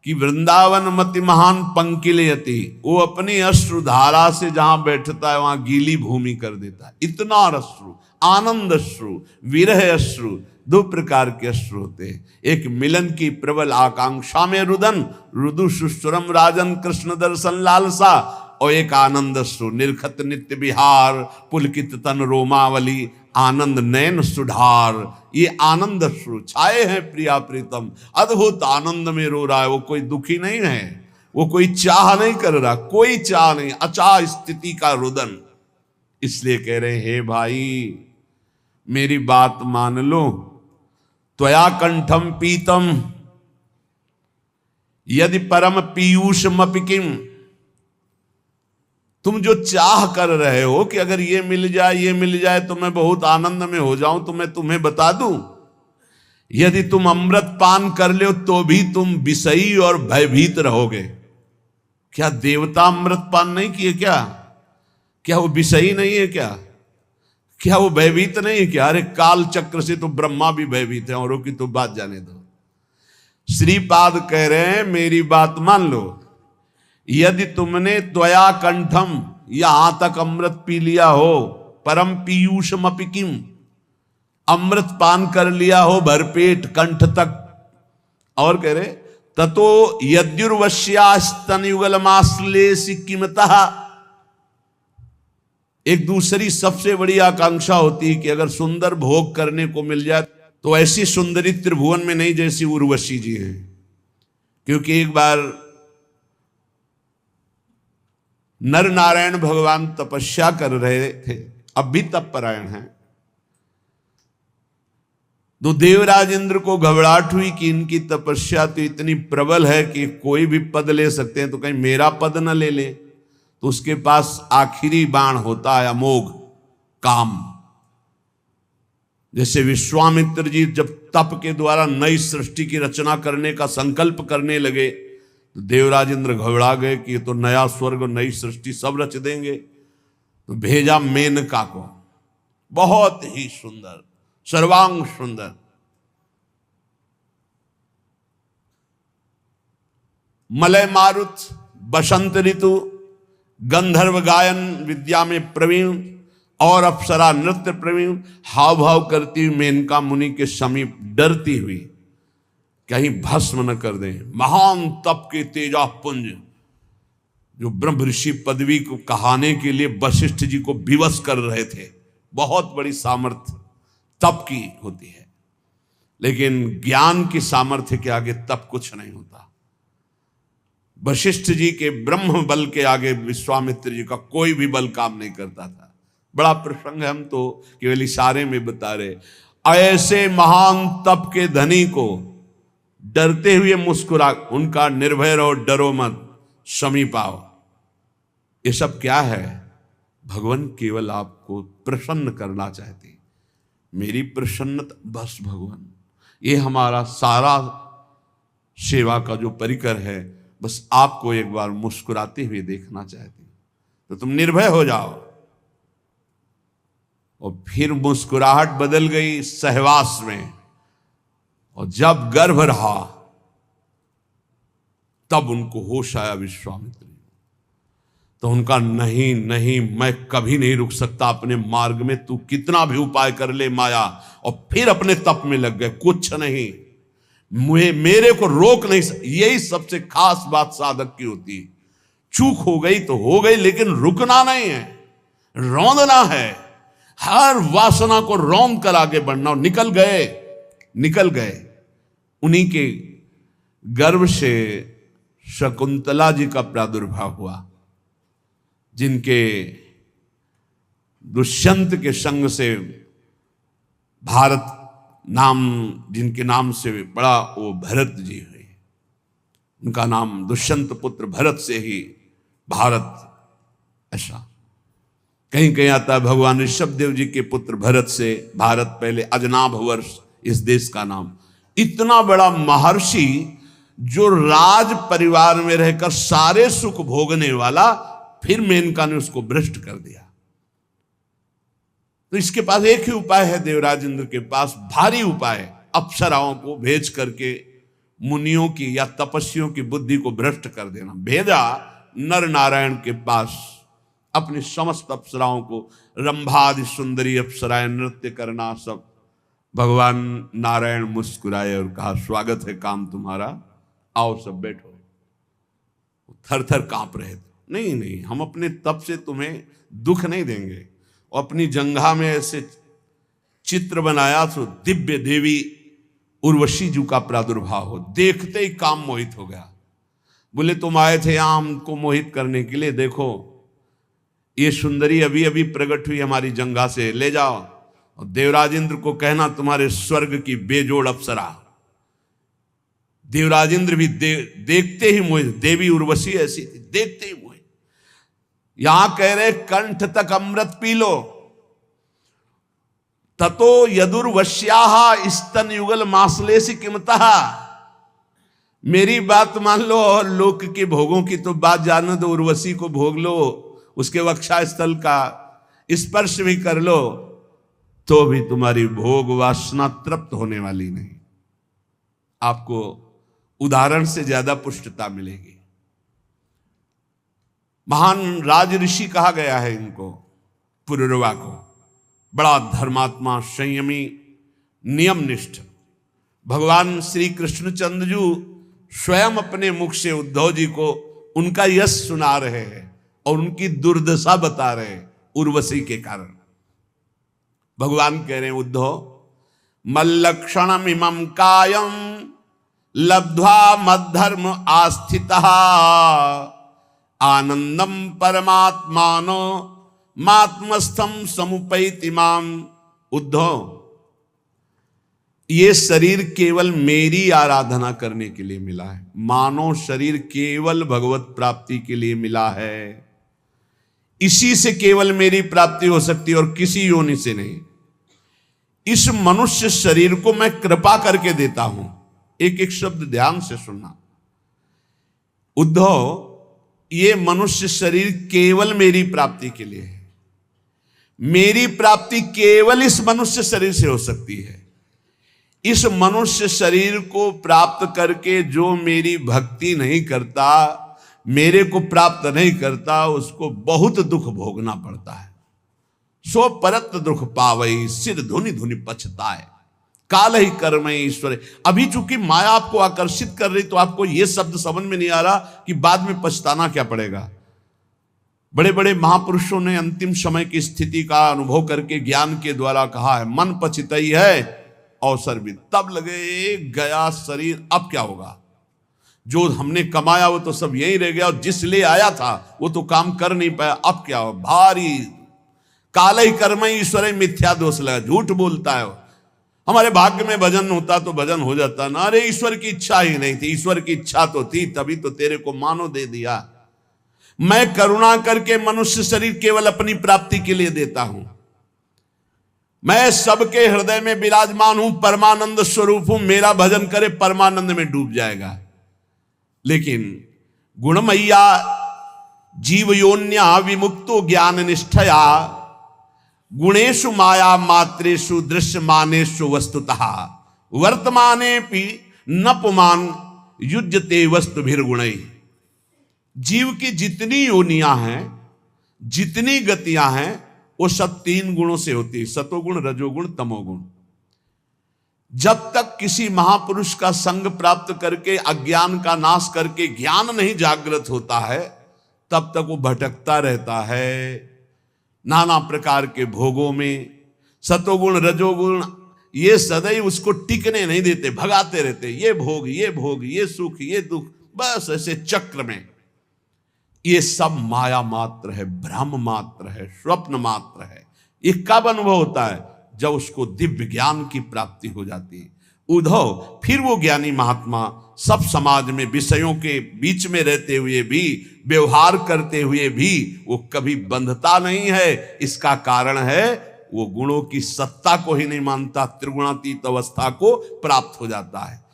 कि वृंदावन मति महान पंकिलयति, वो अपनी अश्रुधारा से जहां बैठता है वहां गीली भूमि कर देता है। इतना अश्रु, आनंद अश्रु, विरह अश्रु, दो प्रकार के अश्रु होते हैं। एक मिलन की प्रबल आकांक्षा में रुदन, रुदु सुश्रम राजन कृष्ण दर्शन लालसा, और एक आनंद अश्रु, निर्खत नित्य विहार पुलकित तन रोमावली, आनंद नयन सुधार। ये आनंद अश्रु छाए हैं प्रिया प्रीतम, अद्भुत आनंद में रो रहा है। वो कोई दुखी नहीं है, वो कोई चाह नहीं कर रहा, कोई चाह नहीं, अचाह स्थिति का रुदन। इसलिए कह रहे हे भाई मेरी बात मान लो, त्वया कंठम पीतम यदि परम पीयूष मपिकिम, तुम जो चाह कर रहे हो कि अगर ये मिल जाए तो मैं बहुत आनंद में हो जाऊं, तो मैं तुम्हें बता दूं, यदि तुम अमृत पान कर लो तो भी तुम विषयी और भयभीत रहोगे। क्या देवता अमृत पान नहीं किए क्या? क्या वो विषयी नहीं है क्या? क्या वो भयभीत नहीं है क्या? अरे काल चक्र से तो ब्रह्मा भी भयभीत है, औरों की तो बात जाने दो। श्रीपाद कह रहे हैं मेरी बात मान लो, यदि तुमने त्वया कंठम, यहां तक अमृत पी लिया हो, परम पीयूष मपिकिम, अमृत पान कर लिया हो भरपेट कंठ तक, और कह रहे ततो यद्युर्वश्यास्तन युगल माश्लेषि किमतः, एक दूसरी सबसे बड़ी आकांक्षा होती है कि अगर सुंदर भोग करने को मिल जाए तो ऐसी सुंदरी त्रिभुवन में नहीं जैसी उर्वशी जी हैं। क्योंकि एक बार नर नारायण भगवान तपस्या कर रहे थे, अब भी तपपरायण हैं, तो देवराज इंद्र को घबराहट हुई कि इनकी तपस्या तो इतनी प्रबल है कि कोई भी पद ले सकते हैं, तो कहीं मेरा पद न ले ले। तो उसके पास आखिरी बाण होता है अमोघ काम। जैसे विश्वामित्र जी जब तप के द्वारा नई सृष्टि की रचना करने का संकल्प करने लगे तो देवराज इंद्र घबरा गए कि ये तो नया स्वर्ग नई सृष्टि सब रच देंगे। तो भेजा मेनका को, बहुत ही सुंदर, सर्वांग सुंदर, मलय मारुत, बसंत ऋतु, गंधर्व गायन विद्या में प्रवीण और अप्सरा नृत्य प्रवीण, हाव भाव करती हुई मेनका मुनि के समीप डरती हुई कहीं भस्म न कर दें। महान तप के तेजा पुंज जो ब्रह्म ऋषि पदवी को कहाने के लिए वशिष्ठ जी को विवश कर रहे थे, बहुत बड़ी सामर्थ्य तप की होती है, लेकिन ज्ञान की सामर्थ्य के आगे तप कुछ नहीं होता। वशिष्ठ जी के ब्रह्म बल के आगे विश्वामित्र जी का कोई भी बल काम नहीं करता था। बड़ा प्रसंग है, हम तो केवल इशारे में बता रहे। ऐसे महान तप के धनी को डरते हुए मुस्कुरा, उनका निर्भय रहो, डरो मत, समीप आओ। ये सब क्या है? भगवान केवल आपको प्रसन्न करना चाहते। मेरी प्रसन्नता बस भगवान, ये हमारा सारा सेवा का जो परिकर है, बस आपको एक बार मुस्कुराते हुए देखना चाहते। तो तुम निर्भय हो जाओ। और फिर मुस्कुराहट बदल गई सहवास में, और जब गर्भ रहा तब उनको होश आया विश्वामित्र। तो उनका नहीं नहीं, मैं कभी नहीं रुक सकता अपने मार्ग में, तू कितना भी उपाय कर ले माया। और फिर अपने तप में लग गए, कुछ नहीं, मेरे को रोक नहीं। यही सबसे खास बात साधक की होती है। चूक हो गई तो हो गई, लेकिन रुकना नहीं है, रौंदना है। हर वासना को रौंद कर आगे बढ़ना। निकल गए। उन्हीं के गर्भ से शकुंतला जी का प्रादुर्भाव हुआ, जिनके दुष्यंत के संग से भारत नाम, जिनके नाम से बड़ा वो भरत जी हुए। उनका नाम दुष्यंत पुत्र भरत से ही भारत, ऐसा कहीं कहीं आता है भगवान ऋषभ देव जी के पुत्र भरत से भारत, पहले अजनाभ वर्ष इस देश का नाम। इतना बड़ा महर्षि जो राज परिवार में रहकर सारे सुख भोगने वाला, फिर मेनका ने उसको भ्रष्ट कर दिया। तो इसके पास एक ही उपाय है, देवराज इंद्र के पास भारी उपाय, अप्सराओं को भेज करके मुनियों की या तपस्वियों की बुद्धि को भ्रष्ट कर देना। भेजा नर नारायण के पास अपनी समस्त अप्सराओं को, रंभादि सुंदरी अप्सराएं नृत्य करना सब। भगवान नारायण मुस्कुराए और कहा, स्वागत है काम तुम्हारा, आओ सब बैठो। थर थर कांप रहे थे, नहीं नहीं हम अपने तप से तुम्हें दुख नहीं देंगे। और अपनी जंघा में ऐसे चित्र बनाया तो दिव्य देवी उर्वशी जी का प्रादुर्भाव हो, देखते ही काम मोहित हो गया। बोले तुम आए थे यहां हमको मोहित करने के लिए, देखो ये सुंदरी अभी अभी प्रकट हुई हमारी जंघा से, ले जाओ और देवराज इंद्र को कहना तुम्हारे स्वर्ग की बेजोड़ अप्सरा। देवराज इंद्र भी देखते ही मोहित, देवी उर्वशी ऐसी थी, देखते ही मोहित। यहां कह रहे कंठ तक अमृत पी लो, ततो यदुर्वश्याहा स्तन युगल मासलेसी किमतः। मेरी बात मान लो और लोक के भोगों की तो बात जानो दो, उर्वशी को भोग लो, उसके वक्षा स्थल का स्पर्श भी कर लो, तो भी तुम्हारी भोग वासना तृप्त होने वाली नहीं। आपको उदाहरण से ज्यादा पुष्टता मिलेगी। महान राज ऋषि कहा गया है इनको, पुरुरवा को, बड़ा धर्मात्मा, संयमी, नियमनिष्ठ। भगवान श्री कृष्णचंद्र जी स्वयं अपने मुख से उद्धव जी को उनका यश सुना रहे हैं और उनकी दुर्दशा बता रहे हैं उर्वशी के कारण। भगवान कह रहे हैं, उद्धव मल्लक्षणम इमं कायम लब्ध्वा मद्धर्म आस्थितः आनंदम परमात्मानो मात्मस्थम समुपैति माम। उद्धव ये शरीर केवल मेरी आराधना करने के लिए मिला है, मानव शरीर केवल भगवत प्राप्ति के लिए मिला है, इसी से केवल मेरी प्राप्ति हो सकती है और किसी योनि से नहीं। इस मनुष्य शरीर को मैं कृपा करके देता हूं। एक एक शब्द ध्यान से सुनना। उद्धव ये मनुष्य शरीर केवल मेरी प्राप्ति के लिए है, मेरी प्राप्ति केवल इस मनुष्य शरीर से हो सकती है। इस मनुष्य शरीर को प्राप्त करके जो मेरी भक्ति नहीं करता, मेरे को प्राप्त नहीं करता, उसको बहुत दुख भोगना पड़ता है। सो परत दुख पावई सिर धुनि धुनि पछताए काल ही कर्म ईश्वर। अभी चूंकि माया आपको आकर्षित कर रही तो आपको यह शब्द समझ में नहीं आ रहा कि बाद में पछताना क्या पड़ेगा। बड़े बड़े महापुरुषों ने अंतिम समय की स्थिति का अनुभव करके ज्ञान के द्वारा कहा है, मन पछताई है अवसर भी तब लगे गया शरीर, अब क्या होगा। जो हमने कमाया वो तो सब यही रह गया, और जिस लिए आया था वो तो काम कर नहीं पाया, अब क्या हो। भारी काल ही कर्म ईश्वर मिथ्या दोष लगा, झूठ बोलता है। हमारे भाग्य में भजन होता तो भजन हो जाता ना, अरे ईश्वर की इच्छा ही नहीं थी, ईश्वर की इच्छा तो थी तभी तो तेरे को मानो दे दिया। मैं करुणा करके मनुष्य शरीर केवल अपनी प्राप्ति के लिए देता हूं। मैं सबके हृदय में विराजमान हूं, परमानंद स्वरूप हूं, मेरा भजन करे परमानंद में डूब जाएगा। लेकिन गुणमय्या जीव योन्या विमुक्तो ज्ञान निष्ठया गुणेशु माया मात्रेषु दृश्यमानेषु वस्तुतः वर्तमाने पि नपुमान युज्यते वस्तु भीर्गुणै। जीव की जितनी योनियां हैं, जितनी गतियां हैं, वो सब तीन गुणों से होती है, सतोगुण, रजोगुण, तमोगुण। जब तक किसी महापुरुष का संग प्राप्त करके अज्ञान का नाश करके ज्ञान नहीं जागृत होता है, तब तक वो भटकता रहता है नाना प्रकार के भोगों में। सतोगुण रजोगुण ये सदैव उसको टिकने नहीं देते, भगाते रहते, ये भोग ये भोग, ये सुख ये दुख, बस ऐसे चक्र में। ये सब माया मात्र है, भ्रम मात्र है, स्वप्न मात्र है। ये कब अनुभव होता है? जब उसको दिव्य ज्ञान की प्राप्ति हो जाती है। उद्धव फिर वो ज्ञानी महात्मा सब समाज में विषयों के बीच में रहते हुए भी, व्यवहार करते हुए भी वो कभी बंधता नहीं है। इसका कारण है वो गुणों की सत्ता को ही नहीं मानता, त्रिगुणातीत अवस्था को प्राप्त हो जाता है।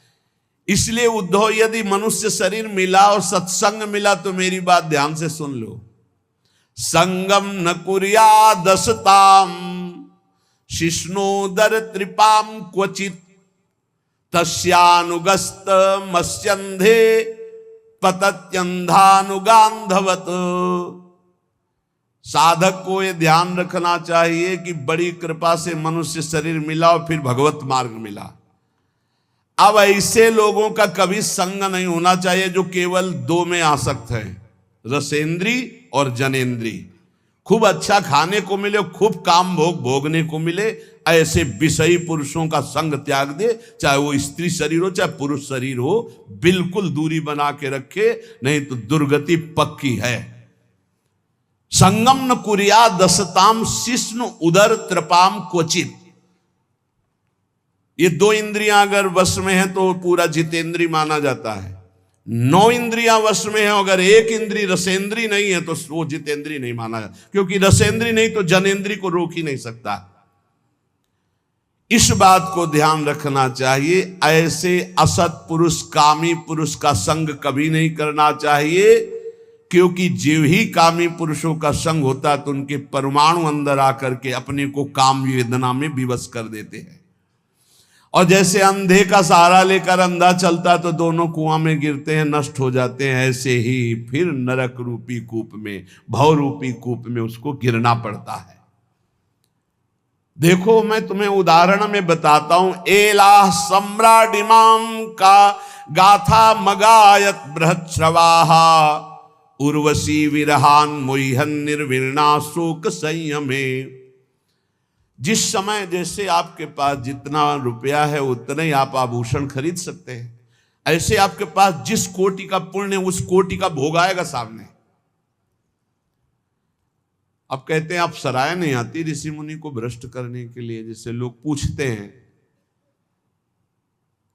इसलिए उद्धव, यदि मनुष्य शरीर मिला और सत्संग मिला तो मेरी बात ध्यान से सुन लो। संगम न कुर्या दसताम शिष्णोदर त्रिपाम क्वचित तस्यानुगस्त मस्यंधे पतत्यंधानुगांधवत। साधक को यह ध्यान रखना चाहिए कि बड़ी कृपा से मनुष्य शरीर मिला और फिर भगवत मार्ग मिला। अब ऐसे लोगों का कभी संग नहीं होना चाहिए जो केवल दो में आसक्त है, रसेंद्री और जनेंद्री। खूब अच्छा खाने को मिले, खूब काम भोग भोगने को मिले, ऐसे विषयी पुरुषों का संग त्याग दे। चाहे वो स्त्री शरीर हो चाहे पुरुष शरीर हो, बिल्कुल दूरी बना के रखे, नहीं तो दुर्गति पक्की है। संगम न कुर्या दसताम शिष्णु उदर त्रिपाम क्वचित। ये दो इंद्रियां अगर वश में है तो पूरा जितेंद्री माना जाता है। 9 इंद्रियां वश में है, अगर एक इंद्री रसेंद्री नहीं है तो वो जितेंद्री नहीं माना जाता, क्योंकि रसेंद्री नहीं तो जनेंद्री को रोक ही नहीं सकता। इस बात को ध्यान रखना चाहिए। ऐसे असत पुरुष, कामी पुरुष का संग कभी नहीं करना चाहिए, क्योंकि जीव ही कामी पुरुषों का संग होता है तो उनके परमाणु अंदर आकर के अपने को काम वेदना में विवश कर देते हैं। और जैसे अंधे का सहारा लेकर अंधा चलता तो दोनों कुआं में गिरते हैं, नष्ट हो जाते हैं, ऐसे ही फिर नरक रूपी कूप में, भव रूपी कूप में उसको गिरना पड़ता है। देखो, मैं तुम्हें उदाहरण में बताता हूं। एला सम्राडिमाम का गाथा मगायत बृहच्छ्रवाहा उर्वशी विरहान मोहन निर्विणा शोक संयमे। जिस समय जैसे आपके पास जितना रुपया है उतने ही आप आभूषण खरीद सकते हैं, ऐसे आपके पास जिस कोटि का पुण्य उस कोटि का भोग आएगा सामने। अब कहते हैं आप सराय नहीं आती ऋषि मुनि को भ्रष्ट करने के लिए, जिससे लोग पूछते हैं।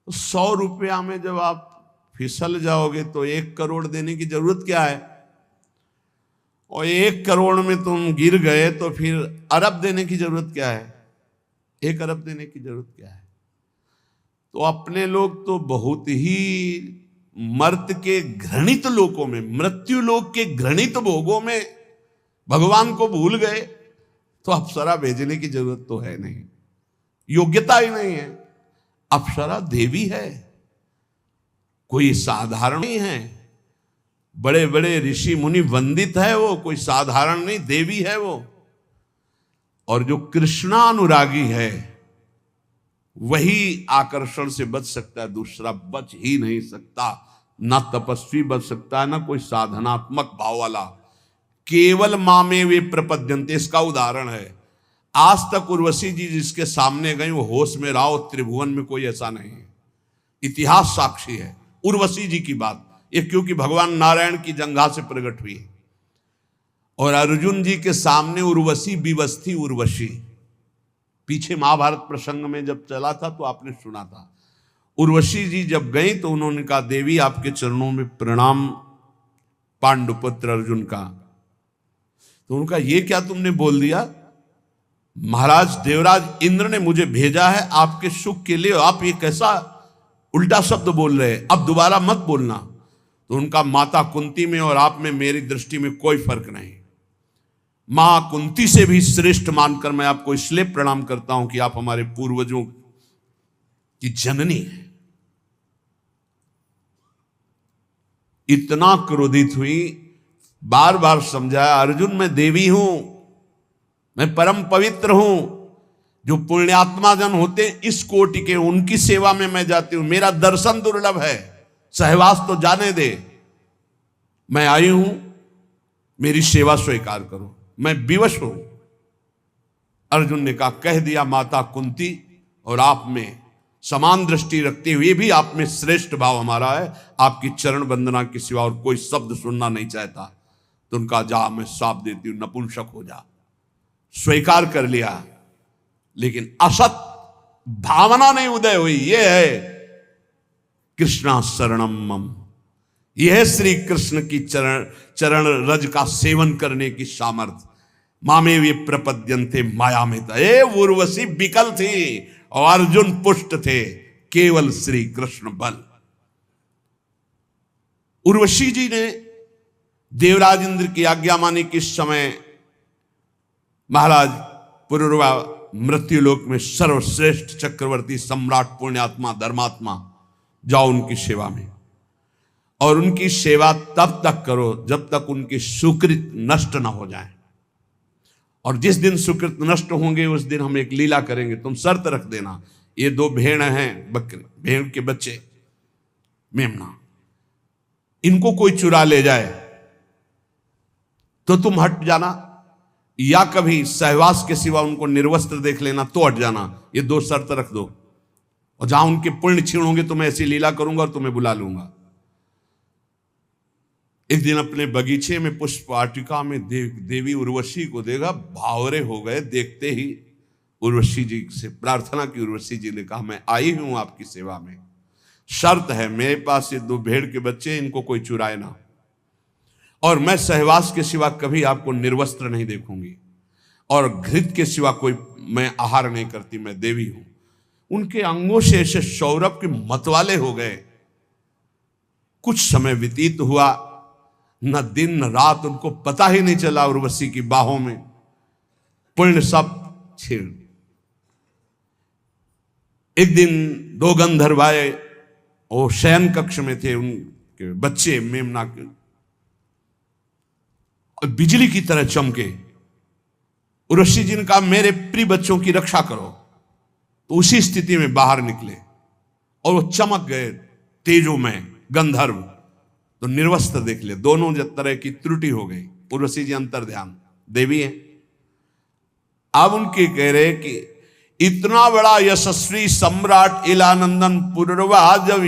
तो 100 रुपया में जब आप फिसल जाओगे तो 1 करोड़ देने की जरूरत क्या है, और 1 करोड़ में तुम गिर गए तो फिर अरब देने की जरूरत क्या है, 1 अरब देने की जरूरत क्या है। तो अपने लोग तो बहुत ही मर्त के घृणित लोकों में, मृत्यु लोक के घृणित भोगों में भगवान को भूल गए। तो अप्सरा भेजने की जरूरत तो है नहीं, योग्यता ही नहीं है। अप्सरा देवी है, कोई साधारण नहीं है। बड़े बड़े ऋषि मुनि वंदित है वो, कोई साधारण नहीं, देवी है वो। और जो कृष्णानुरागी है वही आकर्षण से बच सकता है, दूसरा बच ही नहीं सकता। ना तपस्वी बच सकता है, ना कोई साधनात्मक भाव वाला। केवल मां में वे प्रपद्यन्ते, इसका उदाहरण है। आज तक उर्वशी जी जिसके सामने गई वो होश में रहा, त्रिभुवन में कोई ऐसा नहीं है। इतिहास साक्षी है उर्वशी जी की बात, ये क्योंकि भगवान नारायण की जंघा से प्रकट हुई है। और अर्जुन जी के सामने उर्वशी विवश थी। उर्वशी पीछे महाभारत प्रसंग में जब चला था तो आपने सुना था। उर्वशी जी जब गई तो उन्होंने कहा, देवी आपके चरणों में प्रणाम पांडुपुत्र अर्जुन का। तो उनका ये क्या तुमने बोल दिया, महाराज देवराज इंद्र ने मुझे भेजा है आपके सुख के लिए, आप ये कैसा उल्टा शब्द बोल रहे हैं, अब दोबारा मत बोलना। तो उनका माता कुंती में और आप में मेरी दृष्टि में कोई फर्क नहीं। मां कुंती से भी श्रेष्ठ मानकर मैं आपको इसलिए प्रणाम करता हूं कि आप हमारे पूर्वजों की जननी है। इतना क्रोधित हुई, बार बार समझाया, अर्जुन मैं देवी हूं, मैं परम पवित्र हूं। जो पुण्यात्मा जन होते इस कोटि के, उनकी सेवा में मैं जाती हूं। मेरा दर्शन दुर्लभ है, सहवास तो जाने दे। मैं आई हूं, मेरी सेवा स्वीकार करो, मैं विवश हूं। अर्जुन ने कहा, कह दिया माता कुंती और आप में समान दृष्टि रखते हुए भी आप में श्रेष्ठ भाव हमारा है। आपकी चरण वंदना के सिवा और कोई शब्द सुनना नहीं चाहता। तो उनका, जा मैं साफ देती हूं, नपुंसक हो जा। स्वीकार कर लिया, लेकिन असत भावना नहीं उदय हुई। यह है कृष्णा शरणम मम। यह श्री कृष्ण की चरण रज का सेवन करने की सामर्थ्य। मामे वे प्रपद्यन्ते माया में था। उर्वशी विकल थी और अर्जुन पुष्ट थे, केवल श्री कृष्ण बल। उर्वशी जी ने देवराज इंद्र की आज्ञा मानी कि इस समय महाराज पुरुरवा मृत्युलोक में सर्वश्रेष्ठ चक्रवर्ती सम्राट पुण्यात्मा धर्मात्मा, जाओ उनकी सेवा में, और उनकी सेवा तब तक करो जब तक उनकी सुकृत नष्ट ना हो जाए। और जिस दिन सुकृत नष्ट होंगे उस दिन हम एक लीला करेंगे, तुम शर्त रख देना। ये 2 भेड़ हैं, बकरे, भेड़ के बच्चे मेमना, इनको कोई चुरा ले जाए तो तुम हट जाना, या कभी सहवास के सिवा उनको निर्वस्त्र देख लेना तो हट जाना। ये 2 शर्त रख दो, और जहां उनके पुण्य क्षीण होंगे तो मैं ऐसी लीला करूंगा और तुम्हें बुला लूंगा। एक दिन अपने बगीचे में पुष्प वाटिका में देवी उर्वशी को देखा, भावरे हो गए। देखते ही उर्वशी जी से प्रार्थना की। उर्वशी जी ने कहा, मैं आई हूं आपकी सेवा में, शर्त है मेरे पास ये 2 भेड़ के बच्चे, इनको कोई चुराए ना, और मैं सहवास के सिवा कभी आपको निर्वस्त्र नहीं देखूंगी, और घृत के सिवा कोई मैं आहार नहीं करती, मैं देवी हूं। उनके अंगों से ऐसे सौरभ के मतवाले हो गए। कुछ समय व्यतीत हुआ, न दिन न रात, उनको पता ही नहीं चला। उर्वशी की बाहों में पुण्य सब छीण। एक दिन 2 गंधर्व आए, वो शयन कक्ष में थे, उनके बच्चे मेमना के बिजली की तरह चमके। उर्वशी जी ने कहा, मेरे प्रिय बच्चों की रक्षा करो। तो उसी स्थिति में बाहर निकले और वो चमक गए तेजों में गंधर्व। तो निर्वस्त्र देख ले, दोनों तरह की त्रुटि हो गई। उर्वशी जी अंतर ध्यान देवी है। अब उनके कह रहे कि इतना बड़ा यशस्वी सम्राट इलानंदन पुरुरवा, जब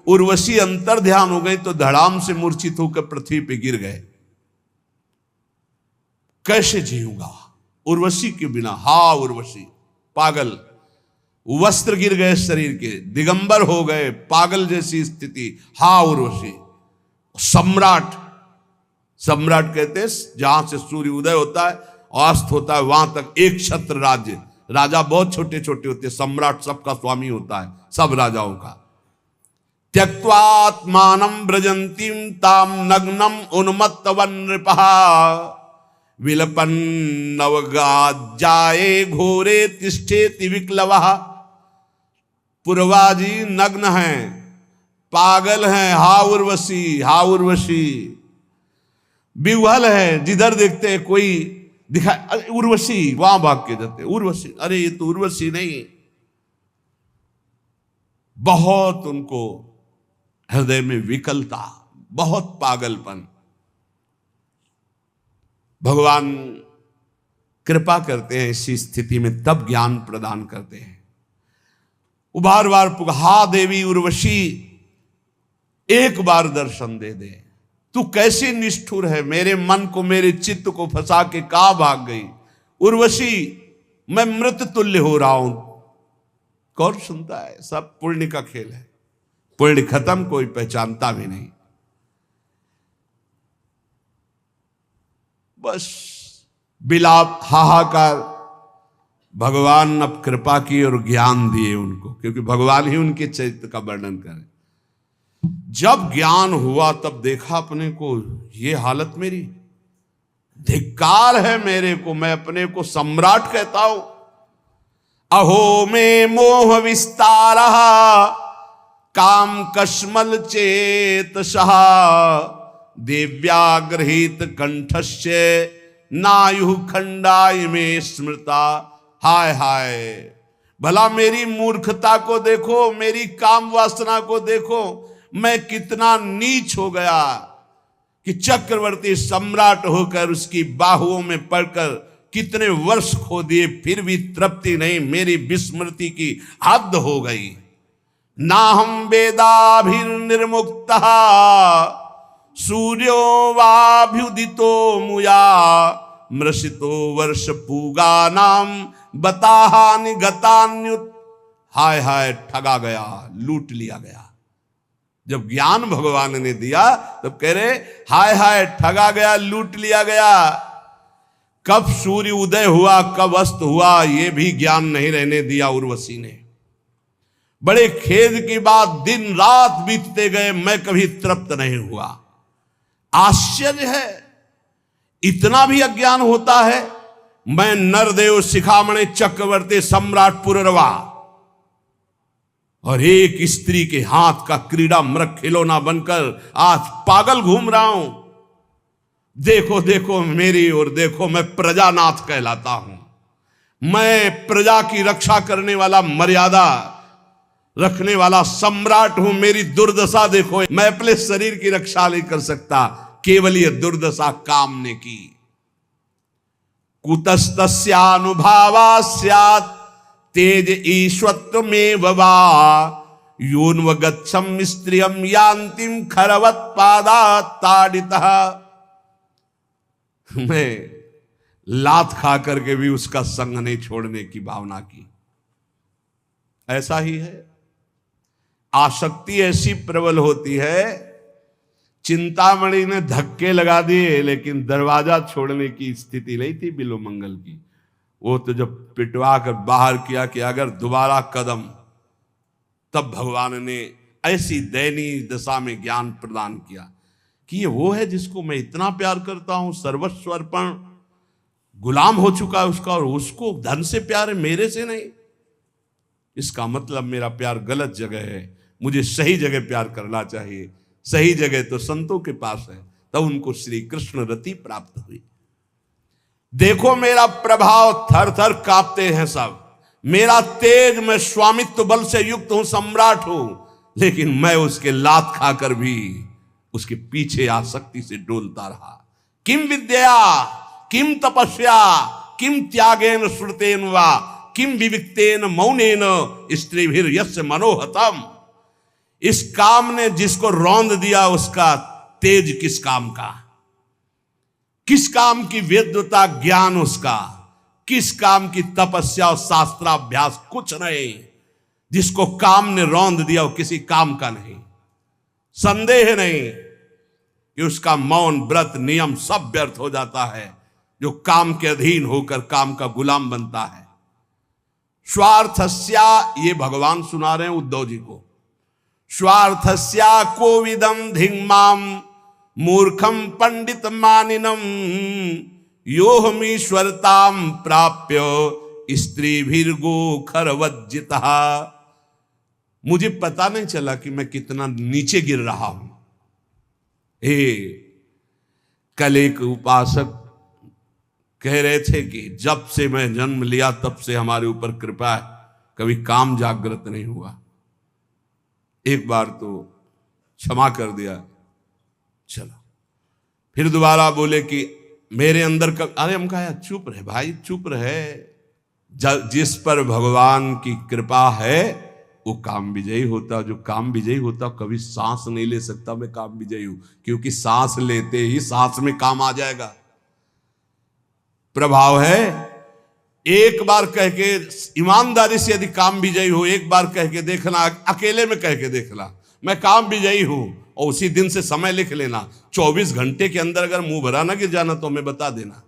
उर्वशी अंतर ध्यान हो गई तो धड़ाम से मूर्छित होकर पृथ्वी पे गिर गए। कैसे जीऊंगा उर्वशी के बिना? हा उर्वशी, पागल, वस्त्र गिर गए शरीर के, दिगंबर हो गए, पागल जैसी स्थिति। हा उर्वशी। सम्राट, सम्राट कहते हैं जहां से सूर्य उदय होता है और अस्त होता है वहां तक एक छत्र राज्य। राजा बहुत छोटे छोटे होते हैं, सम्राट सबका स्वामी होता है, सब राजाओं का। त्यक्त्वात्मानं ब्रजन्तीं ताम नग्नम उन्मत्तवन नृपः विलपन नवगाज्जाये घोरे तिष्ठेति विक्लवः। पुरवाजी नग्न हैं, पागल हैं। हा उर्वशी, हा उर्वशी। विह्वल है, जिधर देखते हैं कोई दिखाए, उर्वशी, वहां भाग के जाते, उर्वशी, अरे ये तो उर्वशी नहीं। बहुत उनको हृदय में विकलता, बहुत पागलपन। भगवान कृपा करते हैं इसी स्थिति में, तब ज्ञान प्रदान करते हैं। वो बार बार हा देवी उर्वशी, एक बार दर्शन दे दे। तू कैसी निष्ठुर है, मेरे मन को, मेरे चित्त को फंसा के कहां भाग गई? उर्वशी, मैं मृत तुल्य हो रहा हूं। कौन सुनता है? सब पुण्य का खेल है। पुण्य खत्म, कोई पहचानता भी नहीं। बस बिलाप, हाहाकार। भगवान अब कृपा की और ज्ञान दिए उनको, क्योंकि भगवान ही उनके चरित्र का वर्णन करे। जब ज्ञान हुआ तब देखा अपने को, ये हालत मेरी, धिक्कार है मेरे को, मैं अपने को सम्राट कहता हूं। अहो में मोह विस्तार काम कश्मल चेतसः देव्याग्रहित कंठस्य नायु खंडाय में स्मृता। हाय हाय, भला मेरी मूर्खता को देखो, मेरी काम वासना को देखो, मैं कितना नीच हो गया कि चक्रवर्ती सम्राट होकर उसकी बाहुओं में पड़कर कितने वर्ष खो दिए, फिर भी तृप्ति नहीं। मेरी विस्मृति की हद हो गई। ना हम वेदाभिर्निर्मुक्तः सूर्यो वाभ्युदितो मुया मृषितो वर्ष पूगा नाम बताहानि गतान्युत। हाय हाय, ठगा गया, लूट लिया गया। जब ज्ञान भगवान ने दिया तब कह रहे हाय हाय ठगा गया, लूट लिया गया। कब सूर्य उदय हुआ कब अस्त हुआ यह भी ज्ञान नहीं रहने दिया उर्वशी ने। बड़े खेद की बात, दिन रात बीतते गए, मैं कभी तृप्त नहीं हुआ। आश्चर्य है, इतना भी अज्ञान होता है। मैं नरदेव शिखामणि चक्रवर्ती सम्राट पुररवा और एक स्त्री के हाथ का क्रीड़ा मृग खिलौना बनकर आज पागल घूम रहा हूं। देखो देखो मेरी ओर देखो, मैं प्रजानाथ कहलाता हूं। मैं प्रजा की रक्षा करने वाला, मर्यादा रखने वाला सम्राट हूं। मेरी दुर्दशा देखो, मैं अपने शरीर की रक्षा नहीं कर सकता, केवल यह दुर्दशा काम ने की। कुतस्तस्यानुभावा स्यात् तेज ईश्वत्व में वा योन्वगच्छम स्त्रियम यान्तिम खरवत पादा ताड़ितः। मैं लात खा करके भी उसका संग नहीं छोड़ने की भावना की। ऐसा ही है, आसक्ति ऐसी प्रबल होती है। चिंतामणि ने धक्के लगा दिए लेकिन दरवाजा छोड़ने की स्थिति नहीं थी बिल्वमंगल की। वो तो जब पिटवा कर बाहर किया कि अगर दोबारा कदम, तब भगवान ने ऐसी दयनीय दशा में ज्ञान प्रदान किया कि ये वो है जिसको मैं इतना प्यार करता हूं, सर्वस्व अर्पण गुलाम हो चुका है उसका, और उसको धन से प्यार है, मेरे से नहीं। इसका मतलब मेरा प्यार गलत जगह है, मुझे सही जगह प्यार करना चाहिए। सही जगह तो संतों के पास है। तब उनको श्री कृष्ण रति प्राप्त हुई। देखो मेरा प्रभाव, थर थर कांपते हैं सब। मेरा तेज, मैं स्वामित्व बल से युक्त हूं, सम्राट हूं, लेकिन मैं उसके लात खाकर भी उसके पीछे आसक्ति से डोलता रहा। किम विद्या किम तपस्या किम त्यागेन श्रुतेन वा किम विविक्तेन मौनेन स्त्रीभिर यस्य मनोहतम। इस काम ने जिसको रौंद दिया, उसका तेज किस काम का, किस काम की वेद्यता ज्ञान उसका, किस काम की तपस्या और शास्त्राभ्यास, कुछ नहीं। जिसको काम ने रौंद दिया वो किसी काम का नहीं। संदेह नहीं कि उसका मौन, व्रत, नियम सब व्यर्थ हो जाता है जो काम के अधीन होकर काम का गुलाम बनता है। स्वार्थस्या, ये भगवान सुना रहे हैं उद्धव जी को, स्वार्थस्या कोविदम धिंगमाम मूर्खम पंडित मानिनम योहमीश्वरताम प्राप्य स्त्रीभिर्गो खरवज्जिता। मुझे पता नहीं चला कि मैं कितना नीचे गिर रहा हूं। कल एक उपासक कह रहे थे कि जब से मैं जन्म लिया तब से हमारे ऊपर कृपा है, कभी काम जागृत नहीं हुआ। एक बार तो क्षमा कर दिया, चलो। फिर दोबारा बोले कि मेरे अंदर का, अरे हम कहा चुप रहे भाई, चुप रहे। जिस पर भगवान की कृपा है वो काम विजयी होता। जो काम विजयी होता कभी सांस नहीं ले सकता मैं काम विजयी हूं, क्योंकि सांस लेते ही सांस में काम आ जाएगा। प्रभाव है। एक बार कह के ईमानदारी से यदि काम विजयी हो, एक बार कह के देखना, अकेले में कह के देखना मैं काम विजयी हूं, और उसी दिन से समय लिख लेना। 24 घंटे के अंदर अगर मुंह भरा ना गिर जाना तो हमें बता देना।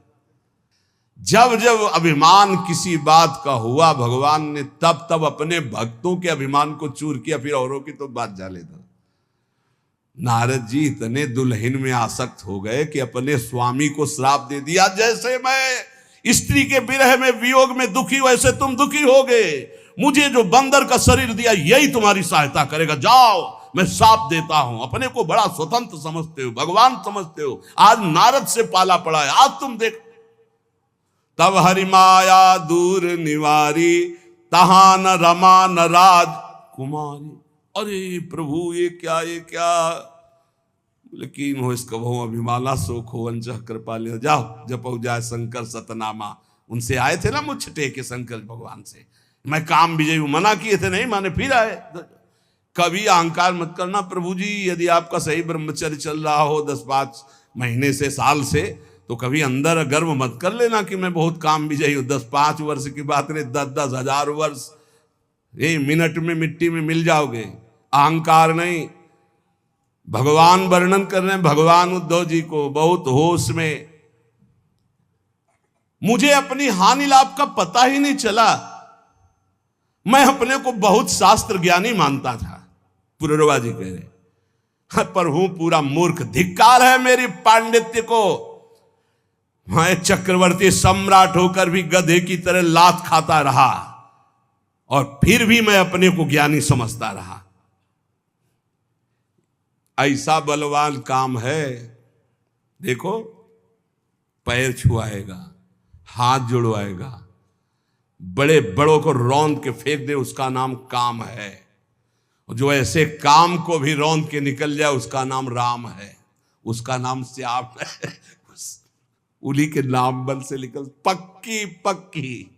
जब जब अभिमान किसी बात का हुआ, भगवान ने तब तब अपने भक्तों के अभिमान को चूर किया, फिर औरों की तो बात जाले दो। नारद जी इतने दुल्हन में आसक्त हो गए कि अपने स्वामी को श्राप दे दिया, जैसे मैं स्त्री के विरह में वियोग में दुखी वैसे तुम दुखी होगे। मुझे जो बंदर का शरीर दिया यही तुम्हारी सहायता करेगा, जाओ मैं श्राप देता हूं। अपने को बड़ा स्वतंत्र समझते हो, भगवान समझते हो, आज नारद से पाला पड़ा है। आज तुम देख, तब हरि माया दूर निवारी तहां न रमा न राज कुमारी। अरे प्रभु ये क्या, ये क्या। लेकिन हो इसका बहु अभिमाना शोक हो अंश कृपाल। जाओ जपो जाए शंकर सतनामा। उनसे आए थे ना मुझ टेके शंकर भगवान से, मैं काम विजय हूं, मना किए थे, नहीं माने, फिर आए। कभी अहंकार मत करना प्रभु जी। यदि आपका सही ब्रह्मचर्य चल रहा हो 10-5 महीने से, साल से, तो कभी अंदर गर्व मत कर लेना कि मैं बहुत काम विजयी हूं। 10-5 वर्ष की बात नहीं, 10-10 हजार वर्ष, ये मिनट में मिट्टी में मिल जाओगे। अहंकार नहीं। भगवान वर्णन कर रहे हैं भगवान उद्धव जी को बहुत होश में। मुझे अपनी हानि लाभ का पता ही नहीं चला। मैं अपने को बहुत शास्त्र ज्ञानी मानता था, पुररवा जी कह रहे, पर हूं पूरा मूर्ख। धिक्कार है मेरी पांडित्य को। मैं चक्रवर्ती सम्राट होकर भी गधे की तरह लात खाता रहा और फिर भी मैं अपने को ज्ञानी समझता रहा। ऐसा बलवान काम है। देखो, पैर छुआएगा, हाथ जुड़वाएगा, बड़े बड़ों को रौंद के फेंक दे, उसका नाम काम है। जो ऐसे काम को भी रौंद के निकल जाए, उसका नाम राम है, उसका नाम श्याम है। उन्हीं के नाम बल से निकल पक्की पक्की।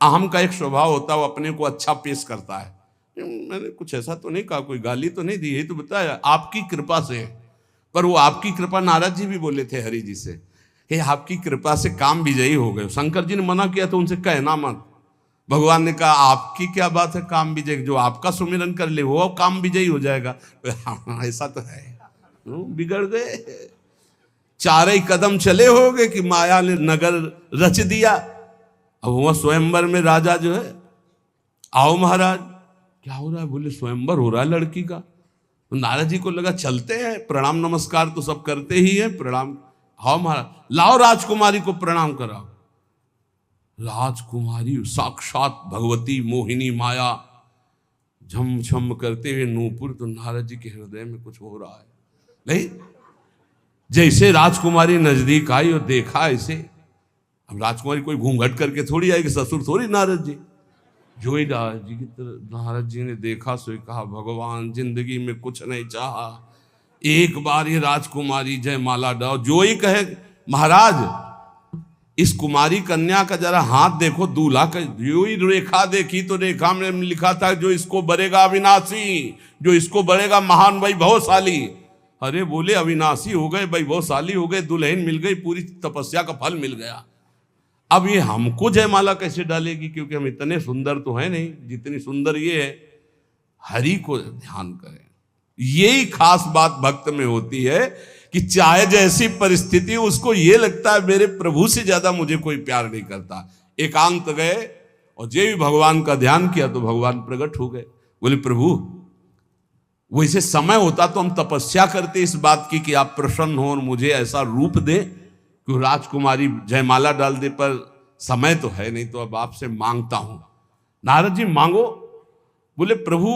अहम का एक स्वभाव होता है, वो अपने को अच्छा पेश करता है। मैंने कुछ ऐसा तो नहीं कहा, कोई गाली तो नहीं दी, यही तो बताया आपकी कृपा से। पर वो आपकी कृपा नारद जी भी बोले थे हरि जी से, हे आपकी कृपा से काम विजयी हो गए। शंकर जी ने मना किया तो उनसे कहना मत। भगवान ने कहा आपकी क्या बात है काम विजय, जो आपका सुमिरन कर ले वो काम विजयी हो जाएगा। ऐसा तो है, बिगड़ गए। 4 ही कदम चले होगे कि माया ने नगर रच दिया। अब वह स्वयंवर में राजा जो है, आओ महाराज क्या हो रहा है, बोले स्वयंवर हो रहा है लड़की का। तो नारद जी को लगा चलते हैं, प्रणाम नमस्कार तो सब करते ही है, प्रणाम। हाँ महाराज, लाओ राजकुमारी को प्रणाम कराओ। राजकुमारी साक्षात भगवती मोहिनी माया झमझम करते हुए नूपुर। तो नारद जी के हृदय में कुछ हो रहा है नहीं। जैसे राजकुमारी नजदीक आई और देखा ऐसे, अब राजकुमारी कोई घूंघट करके थोड़ी आएगी, ससुर थोड़ी नारद जी। जो ही नारद जी की तरफ, नारद जी ने देखा सो कहा भगवान जिंदगी में कुछ नहीं चाहा, एक बार ये राजकुमारी जयमाला डाओ। जो ही कहे महाराज इस कुमारी कन्या का जरा हाथ देखो, दूल्हा का। जो ही रेखा देखी तो रेखा में लिखा था जो इसको बरेगा अविनाशी, जो इसको बरेगा महान वैभवशाली। अरे बोले अविनाशी हो गए, वैभवशाली हो गए, दुल्हन मिल गई, पूरी तपस्या का फल मिल गया। अब ये हमको जयमाला कैसे डालेगी, क्योंकि हम इतने सुंदर तो है नहीं जितनी सुंदर ये है। हरि को ध्यान करें। यही खास बात भक्त में होती है कि चाहे जैसी परिस्थिति, उसको ये लगता है मेरे प्रभु से ज्यादा मुझे कोई प्यार नहीं करता। एकांत गए और जे भी भगवान का ध्यान किया तो भगवान प्रकट हो गए। बोले प्रभु वैसे समय होता तो हम तपस्या करते इस बात की कि आप प्रसन्न हो और मुझे ऐसा रूप दे कि राजकुमारी जयमाला डाल दे, पर समय तो है नहीं, तो अब आपसे मांगता हूं। नारद जी मांगो। बोले प्रभु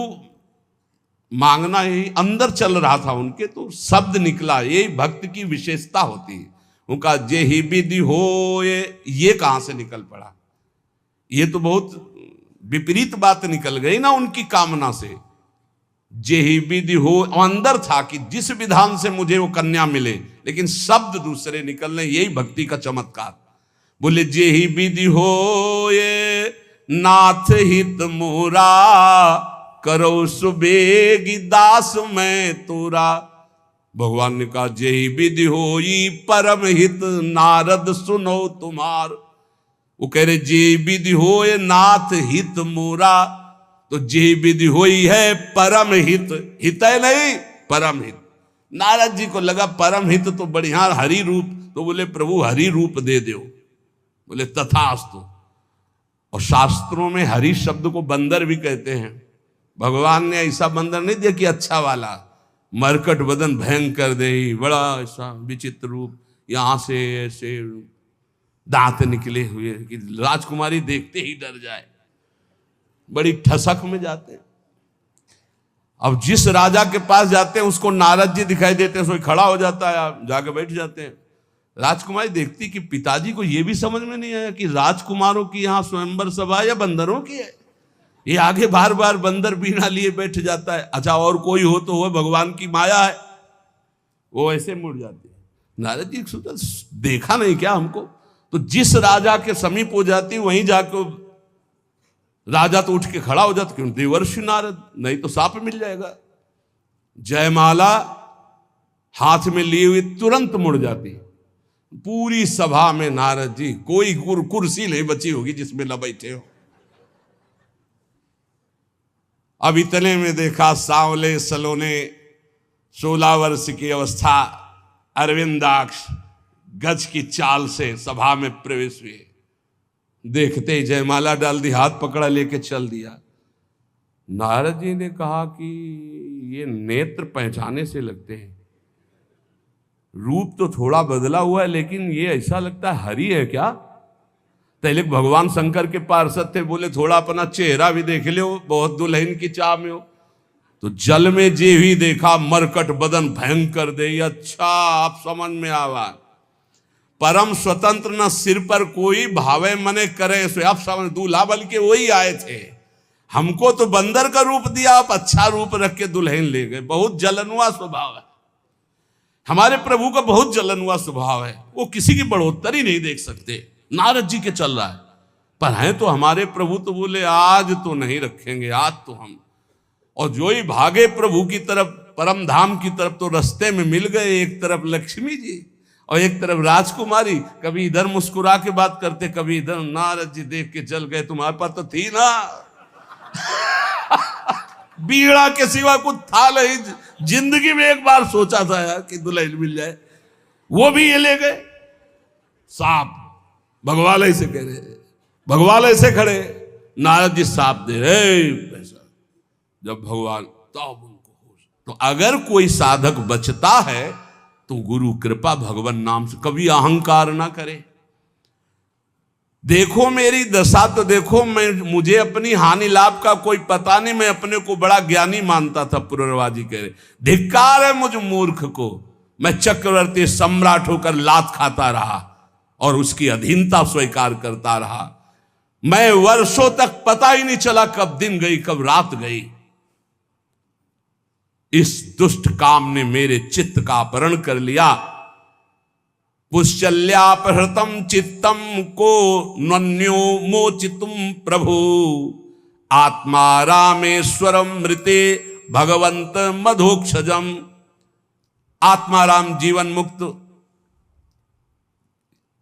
मांगना ही अंदर चल रहा था उनके, तो शब्द निकला। यही भक्त की विशेषता होती है। उनका जे ही विधि हो, ये कहां से निकल पड़ा। ये तो बहुत विपरीत बात निकल गई ना उनकी कामना से। जे ही विधि हो अंदर था कि जिस विधान से मुझे वो कन्या मिले, लेकिन शब्द दूसरे निकलने, यही भक्ति का चमत्कार। बोले जे ही विधि हो ये नाथ हित मोरा, करो सुबेगी दास मैं तोरा। भगवान ने कहा जे ही विधि होई परम हित, नारद सुनो तुम्हार। वो कह रहे जे विधि हो ये नाथ हित मोरा, तो जे विधि होई है परम हित। हित है नहीं, परम हित। नारद जी को लगा परम हित तो बढ़िया हरि रूप, तो बोले प्रभु हरि रूप दे दो। बोले तथास्तु। और शास्त्रों में हरि शब्द को बंदर भी कहते हैं। भगवान ने ऐसा बंदर नहीं दिया कि अच्छा वाला, मरकट बदन भयंकर दे, बड़ा ऐसा विचित्र रूप, यहां से ऐसे दांत निकले हुए कि राजकुमारी देखते ही डर जाए, बड़ी ठसक में जाते हैं। अब जिस राजा के पास जाते हैं उसको नारद जी दिखाई देते हैं, सोई खड़ा हो जाता है, आप जाके बैठ जाते हैं। राजकुमारी देखती कि पिताजी को यह भी समझ में नहीं आया कि राजकुमारों की यहां स्वयंवर सभा या बंदरों की है। ये आगे बार बार बंदर बीना लिए बैठ जाता है। अच्छा और कोई हो तो वो भगवान की माया है, वो ऐसे मुड़ जाती है। नारद जी सोचा देखा नहीं क्या हमको। तो जिस राजा के समीप हो जाती वहीं जाकर राजा तो उठ के खड़ा हो जाता, क्यों देवर्षि नारद, नहीं तो साप मिल जाएगा। जयमाला हाथ में लिए हुए तुरंत मुड़ जाती। पूरी सभा में नारद जी, कोई कुर्सी नहीं बची होगी जिसमें न बैठे हो। अब इतने में देखा सांवले सलोने 16 वर्ष की अवस्था, अरविंदाक्ष गज की चाल से सभा में प्रवेश हुए। देखते ही जयमाला डाल दी, हाथ पकड़ा, लेके चल दिया। नारद जी ने कहा कि ये नेत्र पहचाने से लगते हैं, रूप तो थोड़ा बदला हुआ है, लेकिन ये ऐसा लगता है हरि है क्या? पहले भगवान शंकर के पार्षद थे, बोले थोड़ा अपना चेहरा भी देख लो, बहुत दुल्हन की चाह में हो। तो जल में जे भी देखा, मरकट बदन भयंकर दे। अच्छा, आप समझ में आवा, परम स्वतंत्र न सिर पर कोई, भावे मने करे सो। आप समझ, दूल्हा बल के वही आए थे, हमको तो बंदर का रूप दिया, आप अच्छा रूप रख के दुल्हन ले गए। बहुत जलनुआ स्वभाव है हमारे प्रभु का, बहुत जलनुआ स्वभाव है। वो किसी की बढ़ोत्तरी नहीं देख सकते। नारद जी के चल रहा है, पर हैं तो हमारे प्रभु तो बोले आज तो नहीं रखेंगे, आज तो हम। और जो ही भागे प्रभु की तरफ, परम धाम की तरफ, तो रास्ते में मिल गए, एक तरफ लक्ष्मी जी और एक तरफ राजकुमारी। कभी इधर मुस्कुरा के बात करते, कभी इधर। नारद जी देख के चल गए, तुम्हारे पास तो थी ना बीड़ा के सिवा कुछ था नहीं। जिंदगी में एक बार सोचा था यार कि दुल्हन मिल जाए, वो भी ये ले गए। सांप भगवान ऐसे कह रहे, भगवान ऐसे खड़े, नारद जी सांप दे रहे पैसा। जब भगवान तब उनको होश। तो अगर कोई साधक बचता है तो गुरु कृपा भगवान नाम से, कभी अहंकार ना करे। देखो मेरी दशा तो देखो, मुझे अपनी हानि लाभ का कोई पता नहीं, मैं अपने को बड़ा ज्ञानी मानता था। पुरवाजी कह रहे, धिक्कार है मुझ मूर्ख को, मैं चक्रवर्ती सम्राट होकर लात खाता रहा और उसकी अधीनता स्वीकार करता रहा। मैं वर्षों तक पता ही नहीं चला कब दिन गई कब रात गई। इस दुष्ट काम ने मेरे चित्त का अपहरण कर लिया। पुश्चल्यापहृतम चित्तम को नन्यो मोचितुम प्रभु, आत्मा रामेश्वरम मृते भगवंत मधोक्षजम। आत्माराम जीवन मुक्त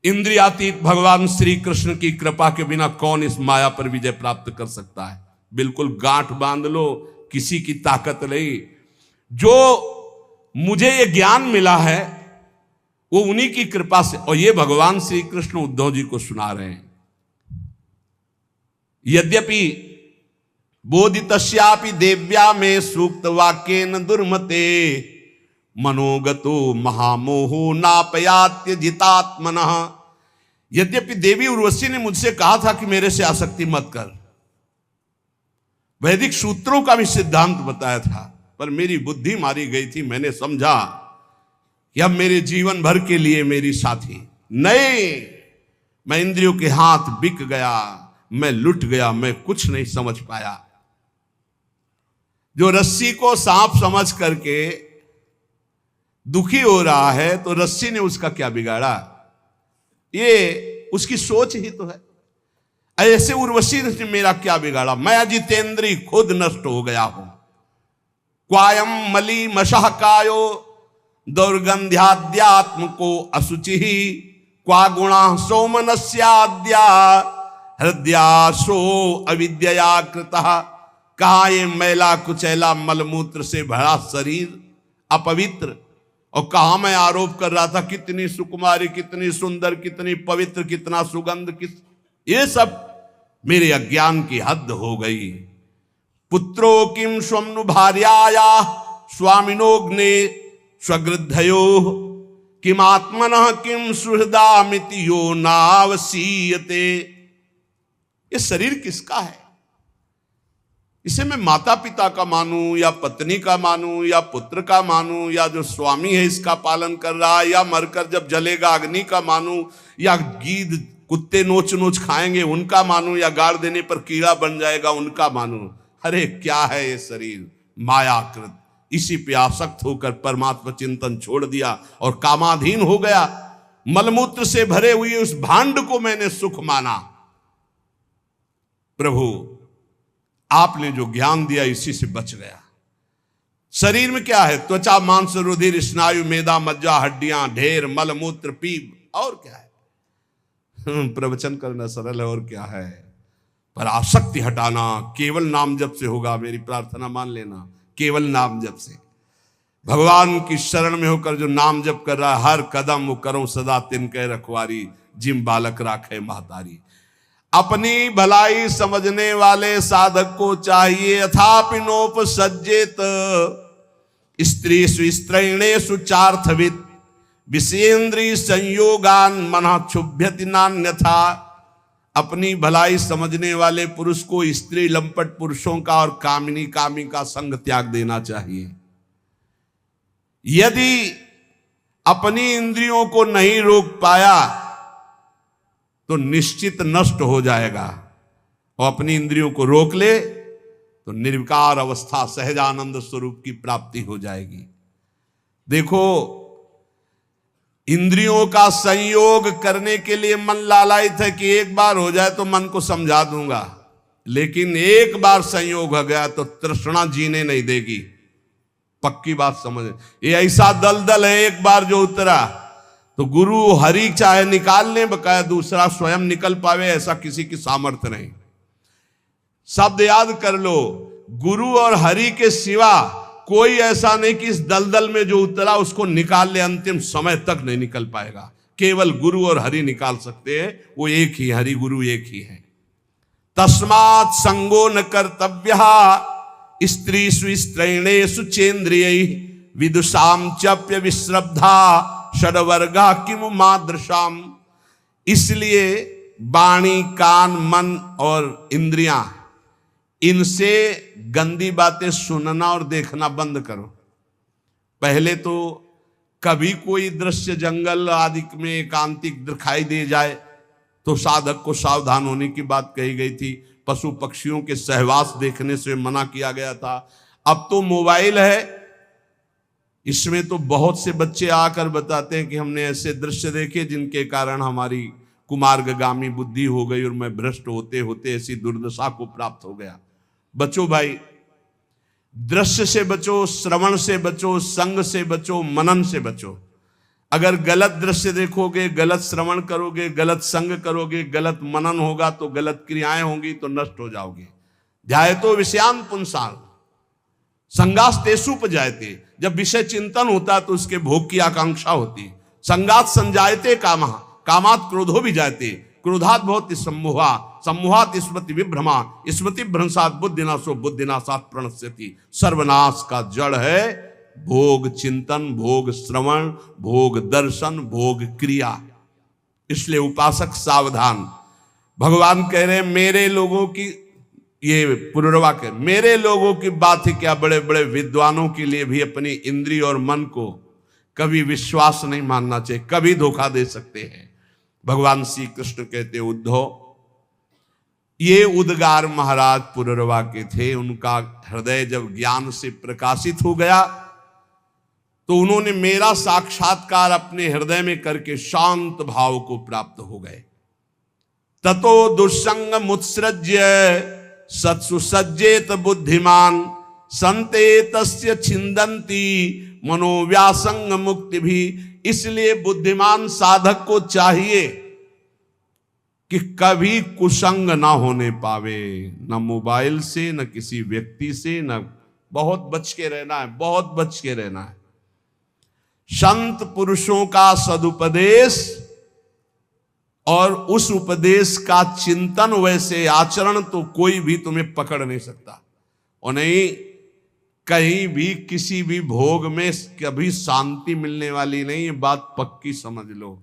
इंद्रियातीत भगवान श्री कृष्ण की कृपा के बिना कौन इस माया पर विजय प्राप्त कर सकता है? बिल्कुल गांठ बांध लो, किसी की ताकत नहीं। जो मुझे ये ज्ञान मिला है वो उन्हीं की कृपा से। और ये भगवान श्री कृष्ण उद्धव जी को सुना रहे हैं। यद्यपि बोधितस्यापि देव्या में सूक्त वाक्येन दुर्मते, मनोगतो महामोहो नापयात्य जितात्मनः। यद्यपि देवी उर्वशी ने मुझसे कहा था कि मेरे से आसक्ति मत कर, वैदिक सूत्रों का भी सिद्धांत बताया था, पर मेरी बुद्धि मारी गई थी। मैंने समझा कि अब मेरे जीवन भर के लिए मेरी साथी नहीं। मैं इंद्रियों के हाथ बिक गया, मैं लुट गया, मैं कुछ नहीं समझ पाया। जो रस्सी को सांप समझ करके दुखी हो रहा है, तो रस्सी ने उसका क्या बिगाड़ा? ये उसकी सोच ही तो है। ऐसे उर्वशी ने मेरा क्या बिगाड़ा? मैं अजितेंद्री खुद नष्ट हो गया हूं। क्वायम मली मशः कायो दौर्गंध्याद्यात्म को असुचि, क्वा गुणा सोमनस्याद्या हृदयासो अविद्या कृतः। कहा ये मैला कुचैला मलमूत्र से भरा शरीर अपवित्र, और कहा मैं आरोप कर रहा था कितनी सुकुमारी, कितनी सुंदर, कितनी पवित्र, कितना सुगंध, ये सब मेरे अज्ञान की हद हो गई। पुत्रो किम स्वम्नु भार्याया स्वामिनोग्ने स्वगृद्धयो, किम आत्मनः किम सुहृदामिति यो नावसीयते। ये शरीर किसका है? इसे मैं माता पिता का मानूं या पत्नी का मानूं या पुत्र का मानूं, या जो स्वामी है इसका पालन कर रहा है, या मरकर जब जलेगा अग्नि का मानूं, या गीद कुत्ते नोच नोच खाएंगे उनका मानूं, या गाड़ देने पर कीड़ा बन जाएगा उनका मानूं। अरे क्या है ये शरीर? मायाकृत। इसी पे आसक्त होकर परमात्मा चिंतन छोड़ दिया और कामाधीन हो गया। मलमूत्र से भरे हुए उस भांड को मैंने सुख माना। प्रभु आपने जो ज्ञान दिया इसी से बच गया। शरीर में क्या है? त्वचा मांस रुधिर स्नायु मेदा मज्जा हड्डियां ढेर मलमूत्र पीप, और क्या है? प्रवचन करना सरल है, और क्या है? पर आसक्ति हटाना केवल नाम जप से होगा। मेरी प्रार्थना मान लेना, केवल नाम जप से। भगवान की शरण में होकर जो नाम जप कर रहा है, हर कदम वो करो सदा तिनके रखवारी, जिम बालक राखे महतारी। अपनी भलाई समझने वाले साधक को चाहिए अथापि नोपसज्जेत स्त्री स्त्रैणेषु चार्थविद विषेन्द्रिय संयोगान मना क्षुभ्यति नान्यथा। अपनी भलाई समझने वाले पुरुष को स्त्री लंपट पुरुषों का और कामिनी कामी का संग त्याग देना चाहिए। यदि अपनी इंद्रियों को नहीं रोक पाया तो निश्चित नष्ट हो जाएगा, और अपनी इंद्रियों को रोक ले तो निर्विकार अवस्था सहजानंद स्वरूप की प्राप्ति हो जाएगी। देखो, इंद्रियों का संयोग करने के लिए मन लालायित है कि एक बार हो जाए तो मन को समझा दूंगा, लेकिन एक बार संयोग हो गया तो तृष्णा जीने नहीं देगी। पक्की बात समझ, ये ऐसा दलदल है, एक बार जो उतरा तो गुरु हरि चाहे निकाल ले, बकाया दूसरा स्वयं निकल पावे ऐसा किसी की सामर्थ्य नहीं। शब्द याद कर लो, गुरु और हरि के सिवा कोई ऐसा नहीं कि इस दलदल में जो उतरा उसको निकाल ले, अंतिम समय तक नहीं निकल पाएगा। केवल गुरु और हरि निकाल सकते हैं, वो एक ही, हरि गुरु एक ही है। तस्मात् संगो न कर्तव्यः स्त्रीषु स्त्रैणेषु चेन्द्रियै विदुषाम चप्य विश्रब्धा षड्वर्गा किमु मादृशाम। इसलिए वाणी, कान, मन और इंद्रियां, इनसे गंदी बातें सुनना और देखना बंद करो। पहले तो कभी कोई दृश्य जंगल आदि में एकांतिक दिखाई दे जाए तो साधक को सावधान होने की बात कही गई थी। पशु पक्षियों के सहवास देखने से मना किया गया था। अब तो मोबाइल है, इसमें तो बहुत से बच्चे आकर बताते हैं कि हमने ऐसे दृश्य देखे जिनके कारण हमारी कुमार्गगामी बुद्धि हो गई और मैं भ्रष्ट होते होते ऐसी दुर्दशा को प्राप्त हो गया। बचो भाई, दृश्य से बचो, श्रवण से बचो, संग से बचो, मनन से बचो। अगर गलत दृश्य देखोगे, गलत श्रवण करोगे, गलत संग करोगे, गलत मनन होगा तो गलत क्रियाएं होंगी तो नष्ट हो जाओगे। ध्यायतो विषयान पुंसान संगास तेषुपजायते। जब विषय चिंतन होता तो उसके भोग की आकांक्षा होती। संगात संजायते कामः कामात क्रोधो भी जायते क्रोधात भवति सम्मोहा सम्मोहात स्मृति विभ्रमा स्मृति भ्रंशात बुद्धिनाशो बुद्धिनाशात प्रणश्यति। सर्वनाश का जड़ है भोग चिंतन, भोग श्रवण, भोग दर्शन, भोग क्रिया। इसलिए उपासक सावधान। भगवान कह रहे हैं मेरे लोगों की, ये पुनर्वा के, मेरे लोगों की बात ही क्या, बड़े बड़े विद्वानों के लिए भी अपनी इंद्रिय और मन को कभी विश्वास नहीं मानना चाहिए, कभी धोखा दे सकते हैं। भगवान श्री कृष्ण कहते उद्धव, ये उद्गार महाराज पुनर्वा के थे। उनका हृदय जब ज्ञान से प्रकाशित हो गया तो उन्होंने मेरा साक्षात्कार अपने हृदय में करके शांत भाव को प्राप्त हो गए। ततो दुस्संग मुत्सृज्य सत्सु सज्जेत बुद्धिमान संते तस्य छिंदंती मनोव्यासंग मुक्ति भी। इसलिए बुद्धिमान साधक को चाहिए कि कभी कुसंग ना होने पावे, न मोबाइल से, न किसी व्यक्ति से, न, बहुत बच के रहना है, बहुत बच के रहना है। संत पुरुषों का सदुपदेश और उस उपदेश का चिंतन, वैसे आचरण तो कोई भी तुम्हें पकड़ नहीं सकता। और नहीं, कहीं भी किसी भी भोग में कभी शांति मिलने वाली नहीं, ये बात पक्की समझ लो।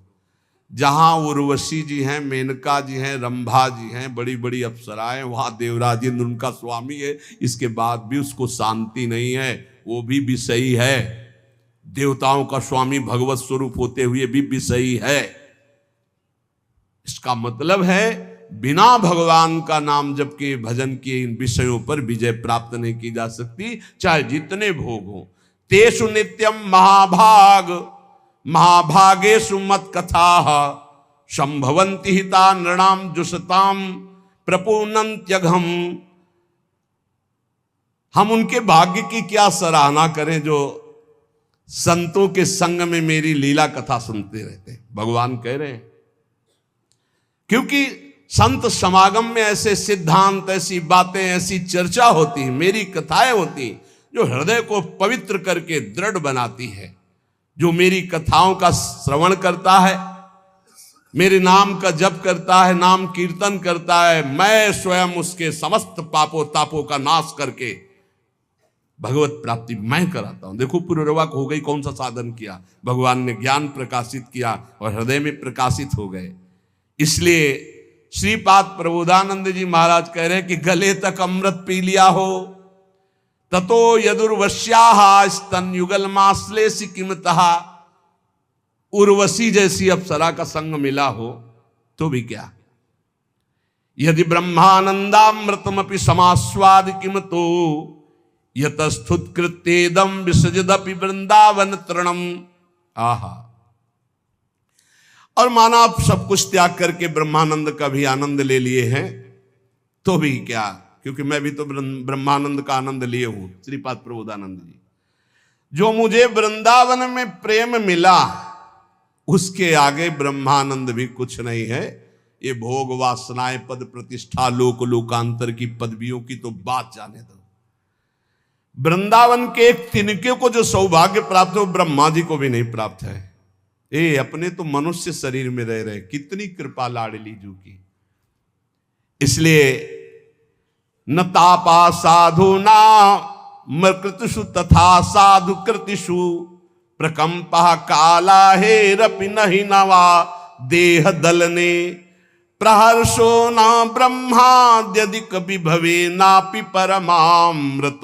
जहां उर्वशी जी हैं, मेनका जी हैं, रंभा जी हैं, बड़ी बड़ी अप्सराएं, वहां देवराजेंद्र उनका स्वामी है, इसके बाद भी उसको शांति नहीं है, वो भी विषयी है। देवताओं का स्वामी भगवत स्वरूप होते हुए भी विषयी है। इसका मतलब है बिना भगवान का नाम जप के, भजन किए, इन विषयों पर विजय प्राप्त नहीं की जा सकती, चाहे जितने भोग हो। तेषु नित्यम महाभाग महाभागेषु मत कथा संभवंति हिता नृणाम जुषताम प्रपूर्णन्त्यघम। हम उनके भाग्य की क्या सराहना करें जो संतों के संग में मेरी लीला कथा सुनते रहते हैं, भगवान कह रहे हैं। क्योंकि संत समागम में ऐसे सिद्धांत, ऐसी बातें, ऐसी चर्चा होती, मेरी कथाएं होती, जो हृदय को पवित्र करके दृढ़ बनाती है, जो मेरी कथाओं का श्रवण करता है, मेरे नाम का जप करता है, नाम कीर्तन करता है, मैं स्वयं उसके समस्त पापों तापों का नाश करके भगवत प्राप्ति मैं कराता हूं। देखो पूर्वरवा हो गई, कौन सा साधन किया, भगवान ने ज्ञान प्रकाशित किया और हृदय में प्रकाशित हो गए। इसलिए श्रीपाद प्रबोधानंद जी महाराज कह रहे हैं कि गले तक अमृत पी लिया हो, ततो यदुर्वश्याहा स्तन युगल माश्लेषि किमतः, उर्वशी जैसी अप्सरा का संग मिला हो तो भी क्या, यदि ब्रह्मानंदामृतमपि समास्वाद किम तो यतस्तुत कृत्येदम विसजदपि वृंदावन तृणम। आहा, और माना आप सब कुछ त्याग करके ब्रह्मानंद का भी आनंद ले लिए हैं तो भी क्या, क्योंकि मैं भी तो ब्रह्मानंद का आनंद लिए हूं। श्रीपाद प्रबोधानंद जी, जो मुझे वृंदावन में प्रेम मिला उसके आगे ब्रह्मानंद भी कुछ नहीं है। ये भोग वासनाएं पद प्रतिष्ठा लोक लोकांतर की पदवियों की तो बात जाने दो। वृंदावन के एक तिनके को जो सौभाग्य प्राप्त हो ब्रह्मा जी को भी नहीं प्राप्त है। ये अपने तो मनुष्य शरीर में रह रहे, कितनी कृपा लाडली जू की। इसलिए न तापा साधु ना मृकृतिषु तथा साधु कृतिषु प्रकंपा काला हे रपि नहीं नवा देह दलने प्रहर्षो न ब्रह्माद्यधिक विभवे नापि परमामृत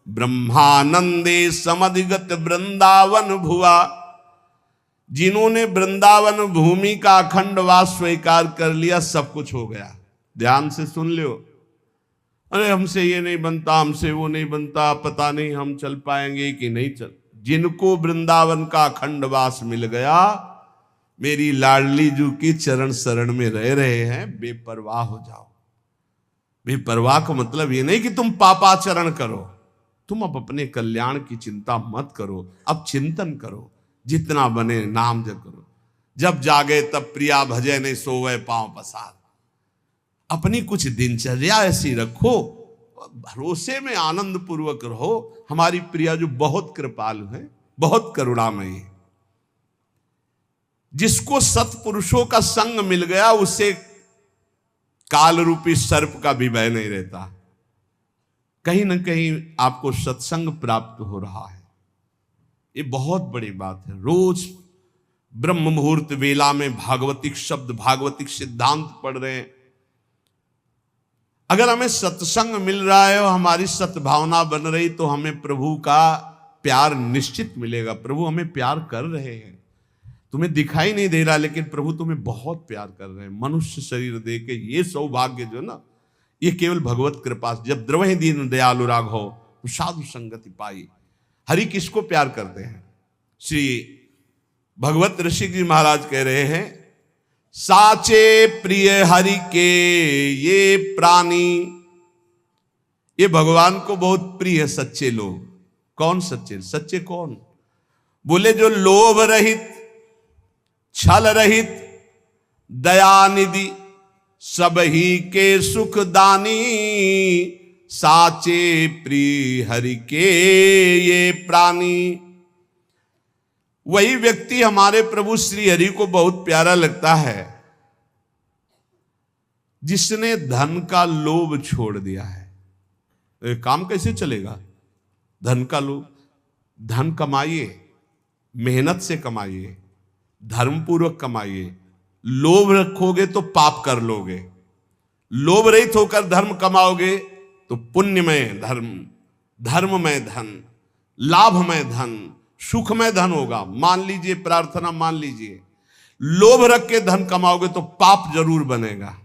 ब्रह्मानंदे समधिगत वृंदावन भुआ। जिन्होंने वृंदावन भूमि का अखंड वास स्वीकार कर लिया, सब कुछ हो गया। ध्यान से सुन लो, अरे हमसे ये नहीं बनता, हमसे वो नहीं बनता, पता नहीं हम चल पाएंगे कि नहीं चल। जिनको वृंदावन का अखंड वास मिल गया, मेरी लाडली जू की चरण शरण में रह रहे हैं, बेपरवाह हो जाओ। बेपरवाह का मतलब ये नहीं कि तुम पापाचरण करो, तुम अब अपने कल्याण की चिंता मत करो, अब चिंतन करो, जितना बने नाम जप करो। जब जागे तब प्रिया भजे नहीं सोवे पांव पसार। अपनी कुछ दिनचर्या ऐसी रखो, भरोसे में आनंद पूर्वक रहो। हमारी प्रिया जो बहुत कृपालु है, बहुत करुणामयी है। जिसको सत्पुरुषों का संग मिल गया उसे काल रूपी सर्प का भी भय नहीं रहता। कहीं ना कहीं आपको सत्संग प्राप्त हो रहा है, ये बहुत बड़ी बात है। रोज ब्रह्म मुहूर्त वेला में भागवतिक शब्द, भागवतिक सिद्धांत पढ़ रहे हैं। अगर हमें सत्संग मिल रहा है और हमारी सद्भावना बन रही तो हमें प्रभु का प्यार निश्चित मिलेगा। प्रभु हमें प्यार कर रहे हैं, तुम्हें दिखाई नहीं दे रहा, लेकिन प्रभु तुम्हें बहुत प्यार कर रहे हैं। मनुष्य शरीर दे के ये सौभाग्य जो ना, ये केवल भगवत कृपा। जब द्रवहि दीन दयालु राघव तो साधु संगति पाई। हरि किसको प्यार करते हैं? श्री भगवत ऋषि जी महाराज कह रहे हैं, साचे प्रिय हरि के ये प्राणी। ये भगवान को बहुत प्रिय है सच्चे लोग। कौन सच्चे? सच्चे कौन? बोले जो लोभ रहित, छल रहित, दयानिधि, सब ही के सुखदानी, साचे प्रिय हरि के ये प्राणी। वही व्यक्ति हमारे प्रभु श्री हरि को बहुत प्यारा लगता है जिसने धन का लोभ छोड़ दिया है। तो काम कैसे चलेगा? धन का लोभ। धन कमाइए, मेहनत से कमाइए, धर्मपूर्वक कमाइए। लोभ रखोगे तो पाप कर लोगे, लोभ रहित होकर धर्म कमाओगे तो पुण्यमय धर्म, धर्ममय धन, लाभमय धन, सुखमय धन होगा। मान लीजिए, प्रार्थना मान लीजिए, लोभ रख के धन कमाओगे तो पाप जरूर बनेगा।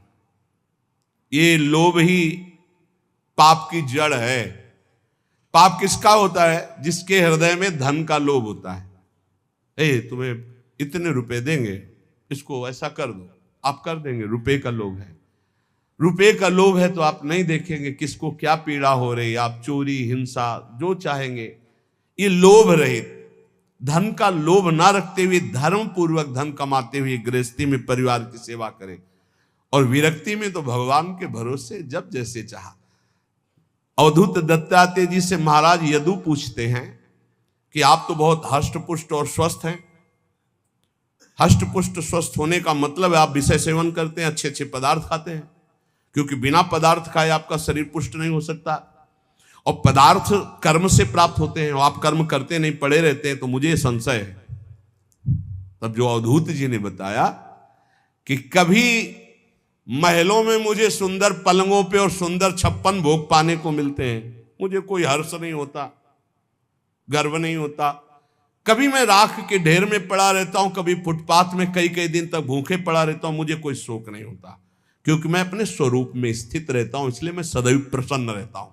ये लोभ ही पाप की जड़ है। पाप किसका होता है? जिसके हृदय में धन का लोभ होता है। तुम्हें इतने रुपए देंगे, इसको ऐसा कर दो, आप कर देंगे। रुपए का लोभ है। रुपए का लोभ है तो आप नहीं देखेंगे किसको क्या पीड़ा हो रही, आप चोरी, हिंसा, जो चाहेंगे। ये लोभ रहित, धन का लोभ ना रखते हुए धर्म पूर्वक धन कमाते हुए गृहस्थी में परिवार की सेवा करें, और विरक्ति में तो भगवान के भरोसे जब जैसे चाहा। अवधूत दत्तात्रेय जी से महाराज यदु पूछते हैं कि आप तो बहुत हष्टपुष्ट और स्वस्थ हैं। हष्टपुष्ट स्वस्थ होने का मतलब है आप विषय सेवन करते हैं, अच्छे अच्छे पदार्थ खाते हैं, क्योंकि बिना पदार्थ खाए आपका शरीर पुष्ट नहीं हो सकता। और पदार्थ कर्म से प्राप्त होते हैं, और आप कर्म करते नहीं, पड़े रहते हैं, तो मुझे संशय है। तब जो अवधूत जी ने बताया कि कभी महलों में मुझे सुंदर पलंगों पे और सुंदर 56 भोग पाने को मिलते हैं, मुझे कोई हर्ष नहीं होता, गर्व नहीं होता। कभी मैं राख के ढेर में पड़ा रहता हूं, कभी फुटपाथ में कई कई दिन तक भूखे पड़ा रहता हूं, मुझे कोई शोक नहीं होता, क्योंकि मैं अपने स्वरूप में स्थित रहता हूं, इसलिए मैं सदैव प्रसन्न रहता हूं।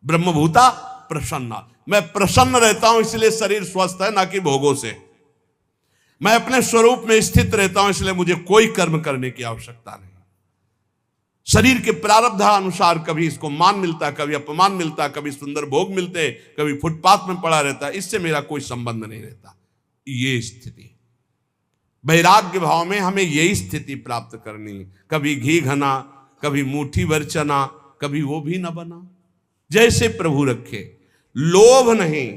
ब्रह्मभूता प्रसन्ना, मैं प्रसन्न रहता हूं, इसलिए शरीर स्वस्थ है, ना कि भोगों से। मैं अपने स्वरूप में स्थित रहता हूं, इसलिए मुझे कोई कर्म करने की आवश्यकता नहीं। शरीर के प्रारब्ध अनुसार कभी इसको मान मिलता, कभी अपमान मिलता, कभी सुंदर भोग मिलते, कभी फुटपाथ में पड़ा रहता, इससे मेरा कोई संबंध नहीं रहता। ये स्थिति वैराग्य भाव में हमें यही स्थिति प्राप्त करनी। कभी घी घना, कभी मुट्ठी भर चना, कभी वो भी न बना, जैसे प्रभु रखे। लोभ नहीं,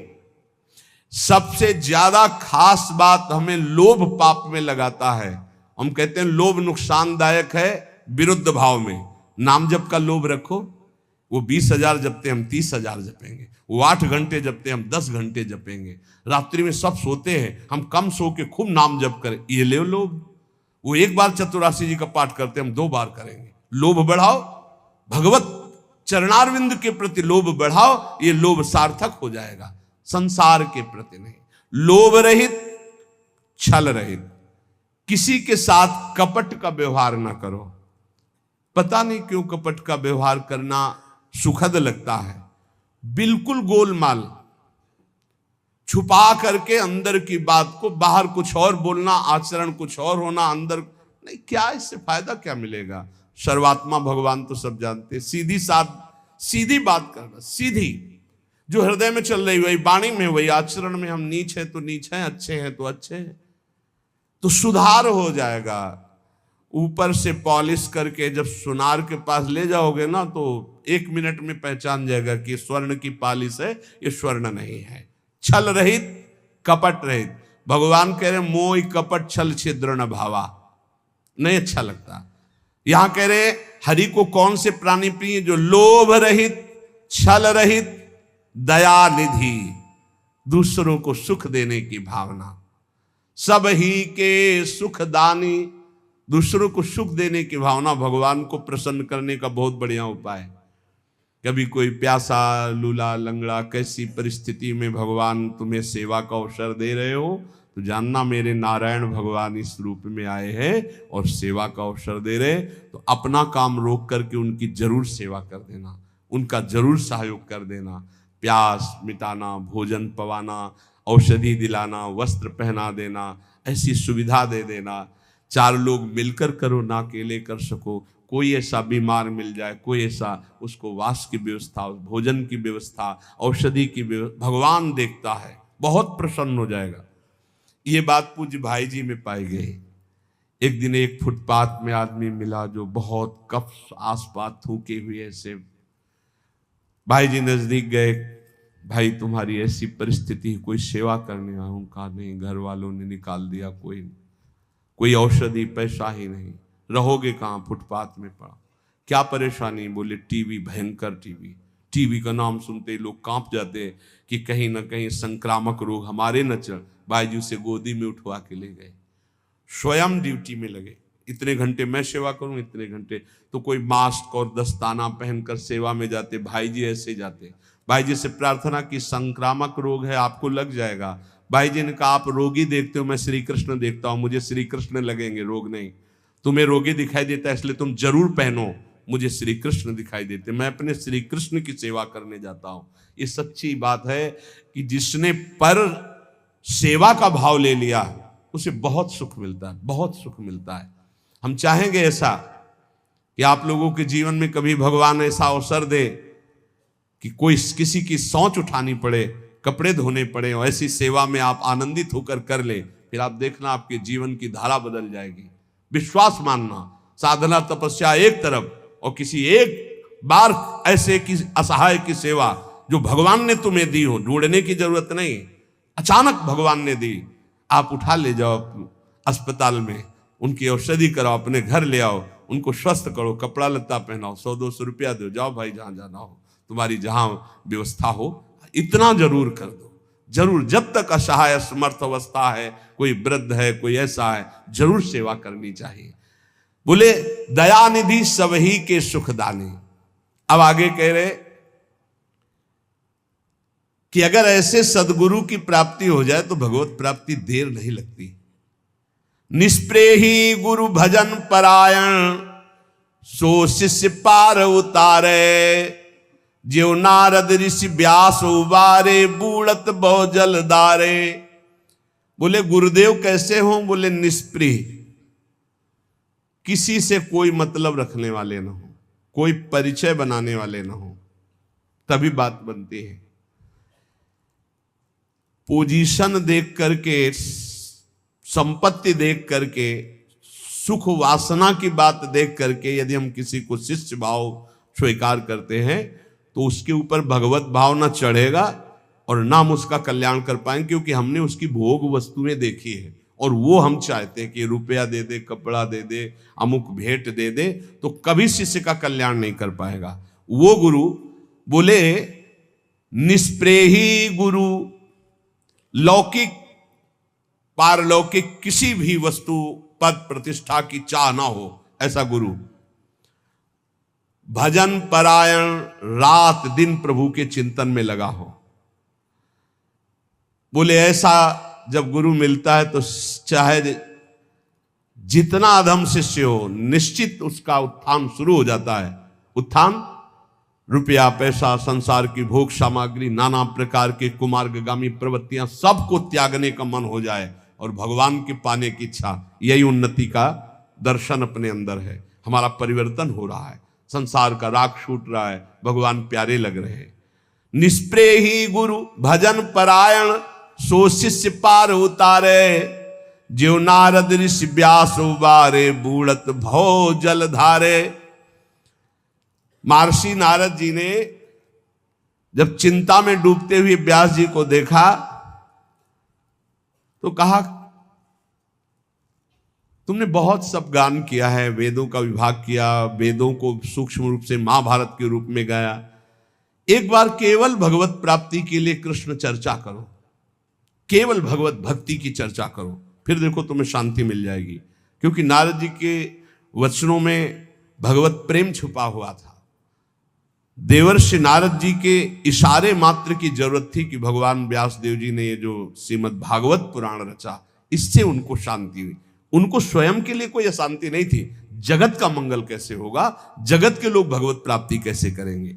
सबसे ज्यादा खास बात हमें लोभ पाप में लगाता है। हम कहते हैं लोभ नुकसानदायक है विरुद्ध भाव में। नाम जप का लोभ रखो, वो 20,000 जपते हम 30,000 जपेंगे, वो 8 घंटे जपते हम 10 घंटे जपेंगे, रात्रि में सब सोते हैं, हम कम सो के खूब नाम जप करें, ये ले लोभ। वो एक बार चतुरासी जी का पाठ करते हम 2 बार करेंगे। लोभ बढ़ाओ, भगवत चरणारविंद के प्रति लोभ बढ़ाओ, ये लोभ सार्थक हो जाएगा, संसार के प्रति नहीं। लोभ रहित, छल रहित, किसी के साथ कपट का व्यवहार ना करो। पता नहीं क्यों कपट का व्यवहार करना सुखद लगता है। बिल्कुल गोलमाल, छुपा करके अंदर की बात को बाहर कुछ और बोलना, आचरण कुछ और होना, अंदर नहीं। क्या इससे फायदा क्या मिलेगा? सर्वात्मा भगवान तो सब जानते। सीधी बात करना, सीधी, जो हृदय में चल रही वही वाणी में, वही आचरण में। हम नीच है तो नीच है, अच्छे हैं तो अच्छे हैं, तो सुधार हो जाएगा। ऊपर से पॉलिश करके जब सुनार के पास ले जाओगे ना, तो 1 मिनट में पहचान जाएगा कि स्वर्ण की पॉलिश है, ये स्वर्ण नहीं है। छल रहित, कपट रहित। भगवान कह रहे मोह कपट छल छिद्र न भावा, नहीं अच्छा लगता। यहां कह रहे हरि को कौन से प्राणी प्रिय? जो लोभ रहित, छल रहित, दया निधि, दूसरों को सुख देने की भावना, सब ही के सुख दानी, दूसरों को सुख देने की भावना भगवान को प्रसन्न करने का बहुत बढ़िया उपाय। कभी कोई प्यासा, लूला, लंगड़ा, कैसी परिस्थिति में भगवान तुम्हें सेवा का अवसर दे रहे हो, तो जानना मेरे नारायण भगवान इस रूप में आए हैं और सेवा का अवसर दे रहे। तो अपना काम रोक करके उनकी जरूर सेवा कर देना, उनका जरूर सहयोग कर देना। प्यास मिटाना, भोजन पवाना, औषधि दिलाना, वस्त्र पहना देना, ऐसी सुविधा दे देना। 4 लोग मिलकर करो, ना अकेले कर सको। कोई ऐसा बीमार मिल जाए, कोई ऐसा, उसको वास की व्यवस्था, भोजन की व्यवस्था, औषधि की व्यवस्था भगवान देखता है, बहुत प्रसन्न हो जाएगा। ये बात पूज्य भाई जी में पाई गई। एक दिन एक फुटपाथ में आदमी मिला जो बहुत कफ आसपास थूके हुए ऐसे। भाई जी नजदीक गए, भाई तुम्हारी ऐसी परिस्थिति, कोई सेवा करने आऊं? कहा नहीं, घर वालों ने निकाल दिया, कोई औषधि, पैसा ही नहीं, रहोगे कहाँ? फुटपाथ में पड़ा। क्या परेशानी? बोले टीवी, भयंकर टीवी का नाम सुनते ही लोग कांप जाते हैं कि कहीं ना कहीं संक्रामक रोग हमारे न चल। भाई जी उसे गोदी में उठवा के ले गए, स्वयं ड्यूटी में लगे। इतने घंटे मैं सेवा करूं, इतने घंटे। तो कोई मास्क और दस्ताना पहनकर सेवा में जाते, भाई जी ऐसे जाते। भाई जी से प्रार्थना की, संक्रामक रोग है, आपको लग जाएगा। भाई जी ने कहा आप रोगी देखते हो, मैं श्री कृष्ण देखता हूं, मुझे श्री कृष्ण लगेंगे, रोग नहीं। तुम्हें रोगी दिखाई देता है इसलिए तुम जरूर पहनो, मुझे श्री कृष्ण दिखाई देते, मैं अपने श्री कृष्ण की सेवा करने जाता हूं। ये सच्ची बात है कि जिसने पर सेवा का भाव ले लिया उसे बहुत सुख मिलता है, बहुत सुख मिलता है। हम चाहेंगे ऐसा कि आप लोगों के जीवन में कभी भगवान ऐसा अवसर दे कि कोई किसी की सोच उठानी पड़े, कपड़े धोने पड़े, और ऐसी सेवा में आप आनंदित होकर कर ले, फिर आप देखना आपके जीवन की धारा बदल जाएगी। विश्वास मानना, साधना तपस्या एक तरफ और किसी एक बार ऐसे की असहाय की सेवा जो भगवान ने तुम्हें दी हो, ढूंढने की जरूरत नहीं, अचानक भगवान ने दी, आप उठा ले जाओ अस्पताल में, उनकी औषधि कराओ, अपने घर ले आओ, उनको स्वस्थ करो, कपड़ा लत्ता पहनाओ, 100-200 रुपया दो, जाओ भाई जहां जाना हो, तुम्हारी जहां व्यवस्था हो, इतना जरूर कर दो। जरूर, जब तक असहाय असमर्थ अवस्था है, कोई वृद्ध है, कोई ऐसा है, जरूर सेवा करनी चाहिए। बोले दयानिधि सबही के सुखदानी। अब आगे कह रहे कि अगर ऐसे सदगुरु की प्राप्ति हो जाए तो भगवत प्राप्ति देर नहीं लगती। निष्प्रेही गुरु भजन परायण, सो शिष्य पार उतारे, ज्यो नारद ऋषि व्यास उबारे, बूढ़त बहु जल धारे। बोले गुरुदेव कैसे हों? बोले निष्प्रिय, किसी से कोई मतलब रखने वाले ना हो, कोई परिचय बनाने वाले ना हो, तभी बात बनती है। पोजीशन देख करके, संपत्ति देख करके, सुख वासना की बात देख करके यदि हम किसी को शिष्य भाव स्वीकार करते हैं तो उसके ऊपर भगवत भाव ना चढ़ेगा और ना हम उसका कल्याण कर पाएंगे, क्योंकि हमने उसकी भोग वस्तुएं देखी है और वो हम चाहते हैं कि रुपया दे दे, कपड़ा दे दे, अमुक भेंट दे दे, तो कभी शिष्य का कल्याण नहीं कर पाएगा। वो गुरु बोले निष्प्रेही गुरु, लौकिक पारलौकिक किसी भी वस्तु पद प्रतिष्ठा की चाह ना हो, ऐसा गुरु। भजन परायण, रात दिन प्रभु के चिंतन में लगा हो। बोले ऐसा जब गुरु मिलता है तो चाहे जितना अधम शिष्य हो, निश्चित उसका उत्थान शुरू हो जाता है। उत्थान, रुपया पैसा, संसार की भोग सामग्री, नाना प्रकार के कुमार्गामी प्रवृत्तियां, सबको त्यागने का मन हो जाए और भगवान के पाने की इच्छा। यही उन्नति का दर्शन अपने अंदर है। हमारा परिवर्तन हो रहा है, संसार का राग छूट रहा है, भगवान प्यारे लग रहे हैं। निष्प्रेही गुरु भजन परायण, सो शिष्य पार उतारे, ज्यो नारद ऋषि व्यास उबारे, बूढ़त भौ जल धारे। महर्षि नारद जी ने जब चिंता में डूबते हुए व्यास जी को देखा तो कहा, तुमने बहुत सब गान किया है, वेदों का विभाग किया, वेदों को सूक्ष्म रूप से महाभारत के रूप में गाया, एक बार केवल भगवत प्राप्ति के लिए कृष्ण चर्चा करो, केवल भगवत भक्ति की चर्चा करो, फिर देखो तुम्हें शांति मिल जाएगी। क्योंकि नारद जी के वचनों में भगवत प्रेम छुपा हुआ था। देवर्षि नारद जी के इशारे मात्र की जरूरत थी कि भगवान व्यास देव जी ने ये जो श्रीमद् भागवत पुराण रचा, इससे उनको शांति हुई। उनको स्वयं के लिए कोई अशांति नहीं थी, जगत का मंगल कैसे होगा, जगत के लोग भगवत प्राप्ति कैसे करेंगे।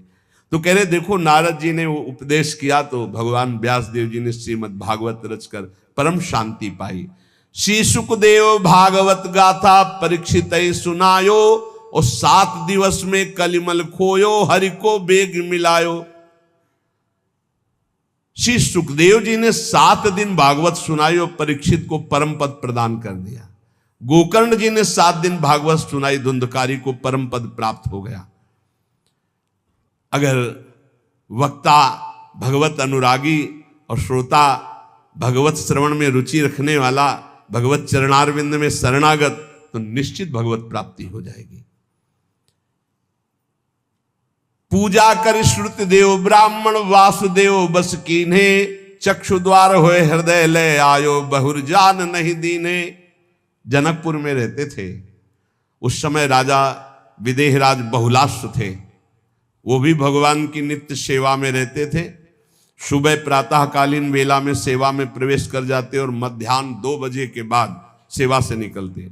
तो कह रहे देखो नारद जी ने वो उपदेश किया तो भगवान व्यास देव जी ने श्रीमद् भागवत रचकर परम शांति पाई। श्री सुखदेव भागवत गाथा परीक्षित सुनायो, और 7 दिवस में कलिमल खोयो, हरि को बेग मिलायो। श्री सुखदेव जी ने 7 दिन भागवत सुनाई और परीक्षित को परम पद प्रदान कर दिया। गोकर्ण जी ने 7 दिन भागवत सुनाई, धुंधकारी को परम पद प्राप्त हो गया। अगर वक्ता भगवत अनुरागी और श्रोता भगवत श्रवण में रुचि रखने वाला, भगवत चरणारविंद में शरणागत, तो निश्चित भगवत प्राप्ति हो जाएगी। पूजा कर श्रुति देव ब्राह्मण, वासुदेव बस कीन्हे, चक्षु द्वार होए हृदय लय आयो, बहुर जान नहीं दीने। जनकपुर में रहते थे उस समय राजा विदेहराज बहुलास्व थे। वो भी भगवान की नित्य सेवा में रहते थे। सुबह प्रातःकालीन वेला में सेवा में प्रवेश कर जाते और मध्याह्न 2 बजे के बाद सेवा से निकलते।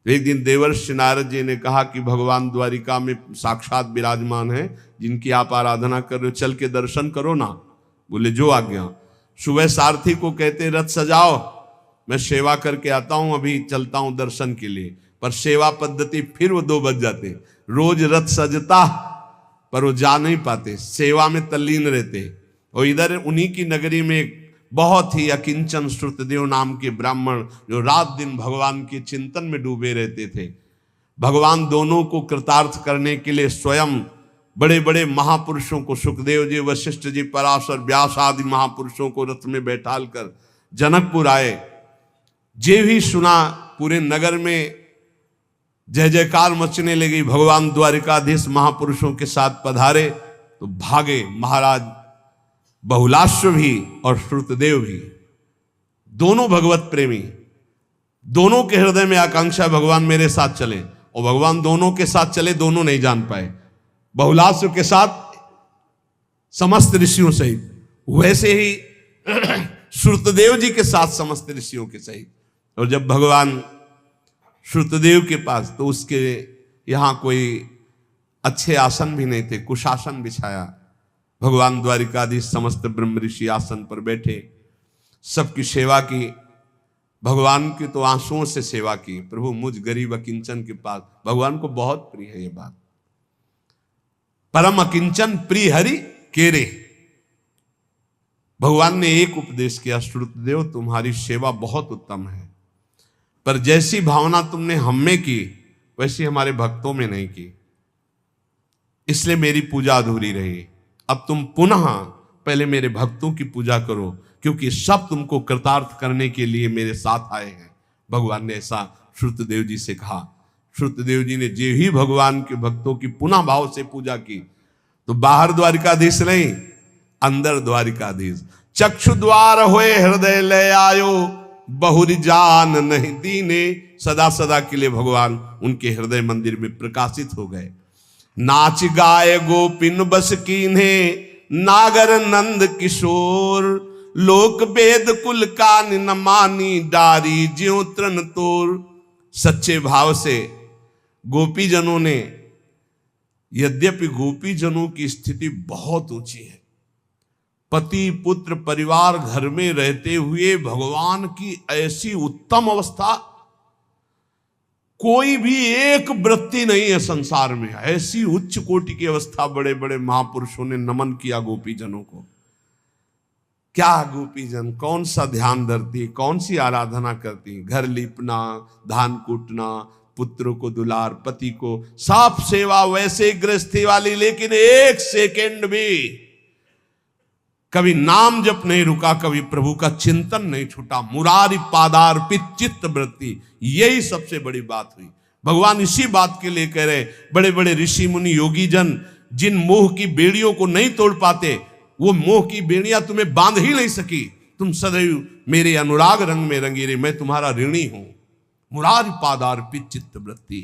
एक दिन देवर्षि नारद जी ने कहा कि भगवान द्वारिका में साक्षात विराजमान है, जिनकी आप आराधना कर रहे हो, चल के दर्शन करो ना। बोले जो आज्ञा। सुबह सारथी को कहते रथ सजाओ, मैं सेवा करके आता हूं, अभी चलता हूं दर्शन के लिए। पर सेवा पद्धति फिर वो 2 बज जाते। रोज रथ सजता पर वो जा नहीं पाते, सेवा में तल्लीन रहते। और इधर उन्हीं की नगरी में बहुत ही अकिंचन श्रुतदेव नाम के ब्राह्मण जो रात दिन भगवान के चिंतन में डूबे रहते थे। भगवान दोनों को कृतार्थ करने के लिए स्वयं बड़े बड़े महापुरुषों को, सुखदेव जी, वशिष्ठ जी, पराशर, व्यास आदि महापुरुषों को रथ में बैठाल कर जनकपुर आए। जे भी सुना पूरे नगर में जय जयकार मचने लगी। भगवान द्वारिकाधीश महापुरुषों के साथ पधारे तो भागे महाराज बहुलाश्व भी और श्रुतदेव भी, दोनों भगवत प्रेमी। दोनों के हृदय में आकांक्षा भगवान मेरे साथ चले, और भगवान दोनों के साथ चले, दोनों नहीं जान पाए। बहुलाश्व के साथ समस्त ऋषियों सहित, वैसे ही श्रुतदेव जी के साथ समस्त ऋषियों के सहित। और जब भगवान श्रुतदेव के पास, तो उसके यहां कोई अच्छे आसन भी नहीं थे, कुशासन बिछाया। भगवान द्वारिकाधीश समस्त ब्रह्म ऋषि आसन पर बैठे, सबकी सेवा की। भगवान की तो आंसुओं से सेवा की। प्रभु मुझ गरीब अकिंचन के पास, भगवान को बहुत प्रिय है ये बात। परम अकिंचन प्रिय हरि केरे। भगवान ने एक उपदेश किया, श्रुतदेव तुम्हारी सेवा बहुत उत्तम है, पर जैसी भावना तुमने हम में की वैसी हमारे भक्तों में नहीं की, इसलिए मेरी पूजा अधूरी रही। अब तुम पुनः पहले मेरे भक्तों की पूजा करो, क्योंकि सब तुमको कृतार्थ करने के लिए मेरे साथ आए हैं। भगवान ने ऐसा श्रुतदेव जी से कहा। श्रुतदेव जी ने जे ही भगवान के भक्तों की पुनः भाव से पूजा की, तो बाहर द्वारिकाधीश नहीं, अंदर द्वारिकाधीश। चक्षु द्वार होए हृदय ले आयो, बहुरी जान नहीं दीने। सदा सदा के लिए भगवान उनके हृदय मंदिर में प्रकाशित हो गए। नाच गाय गोपिन बस कीन्हे, नागर नंद किशोर। लोक वेद कुल कान न मानी, डारी ज्यों तृण तोर। सच्चे भाव से गोपी जनों ने, यद्यपि गोपी जनों की स्थिति बहुत ऊंची है, पति पुत्र परिवार घर में रहते हुए भगवान की ऐसी उत्तम अवस्था कोई भी एक वृत्ति नहीं है संसार में। ऐसी उच्च कोटि की अवस्था बड़े बड़े महापुरुषों ने नमन किया गोपी जनों को। क्या गोपी जन कौन सा ध्यान धरती, कौन सी आराधना करती, घर लिपना, धान कूटना, पुत्रों को दुलार, पति को साफ सेवा, वैसे गृहस्थी वाली, लेकिन एक सेकंड भी कभी नाम जप नहीं रुका, कभी प्रभु का चिंतन नहीं छूटा। मुरारी पादार्पित चित्त वृत्ति, यही सबसे बड़ी बात हुई। भगवान इसी बात के लिए कह रहे, बड़े बड़े ऋषि मुनि योगी जन जिन मोह की बेड़ियों को नहीं तोड़ पाते, वो मोह की बेड़ियां तुम्हें बांध ही नहीं सकी। तुम सदैव मेरे अनुराग रंग में रंगीरे, मैं तुम्हारा ऋणी हूं। मुरारी पादार्पित चित्त वृत्ति।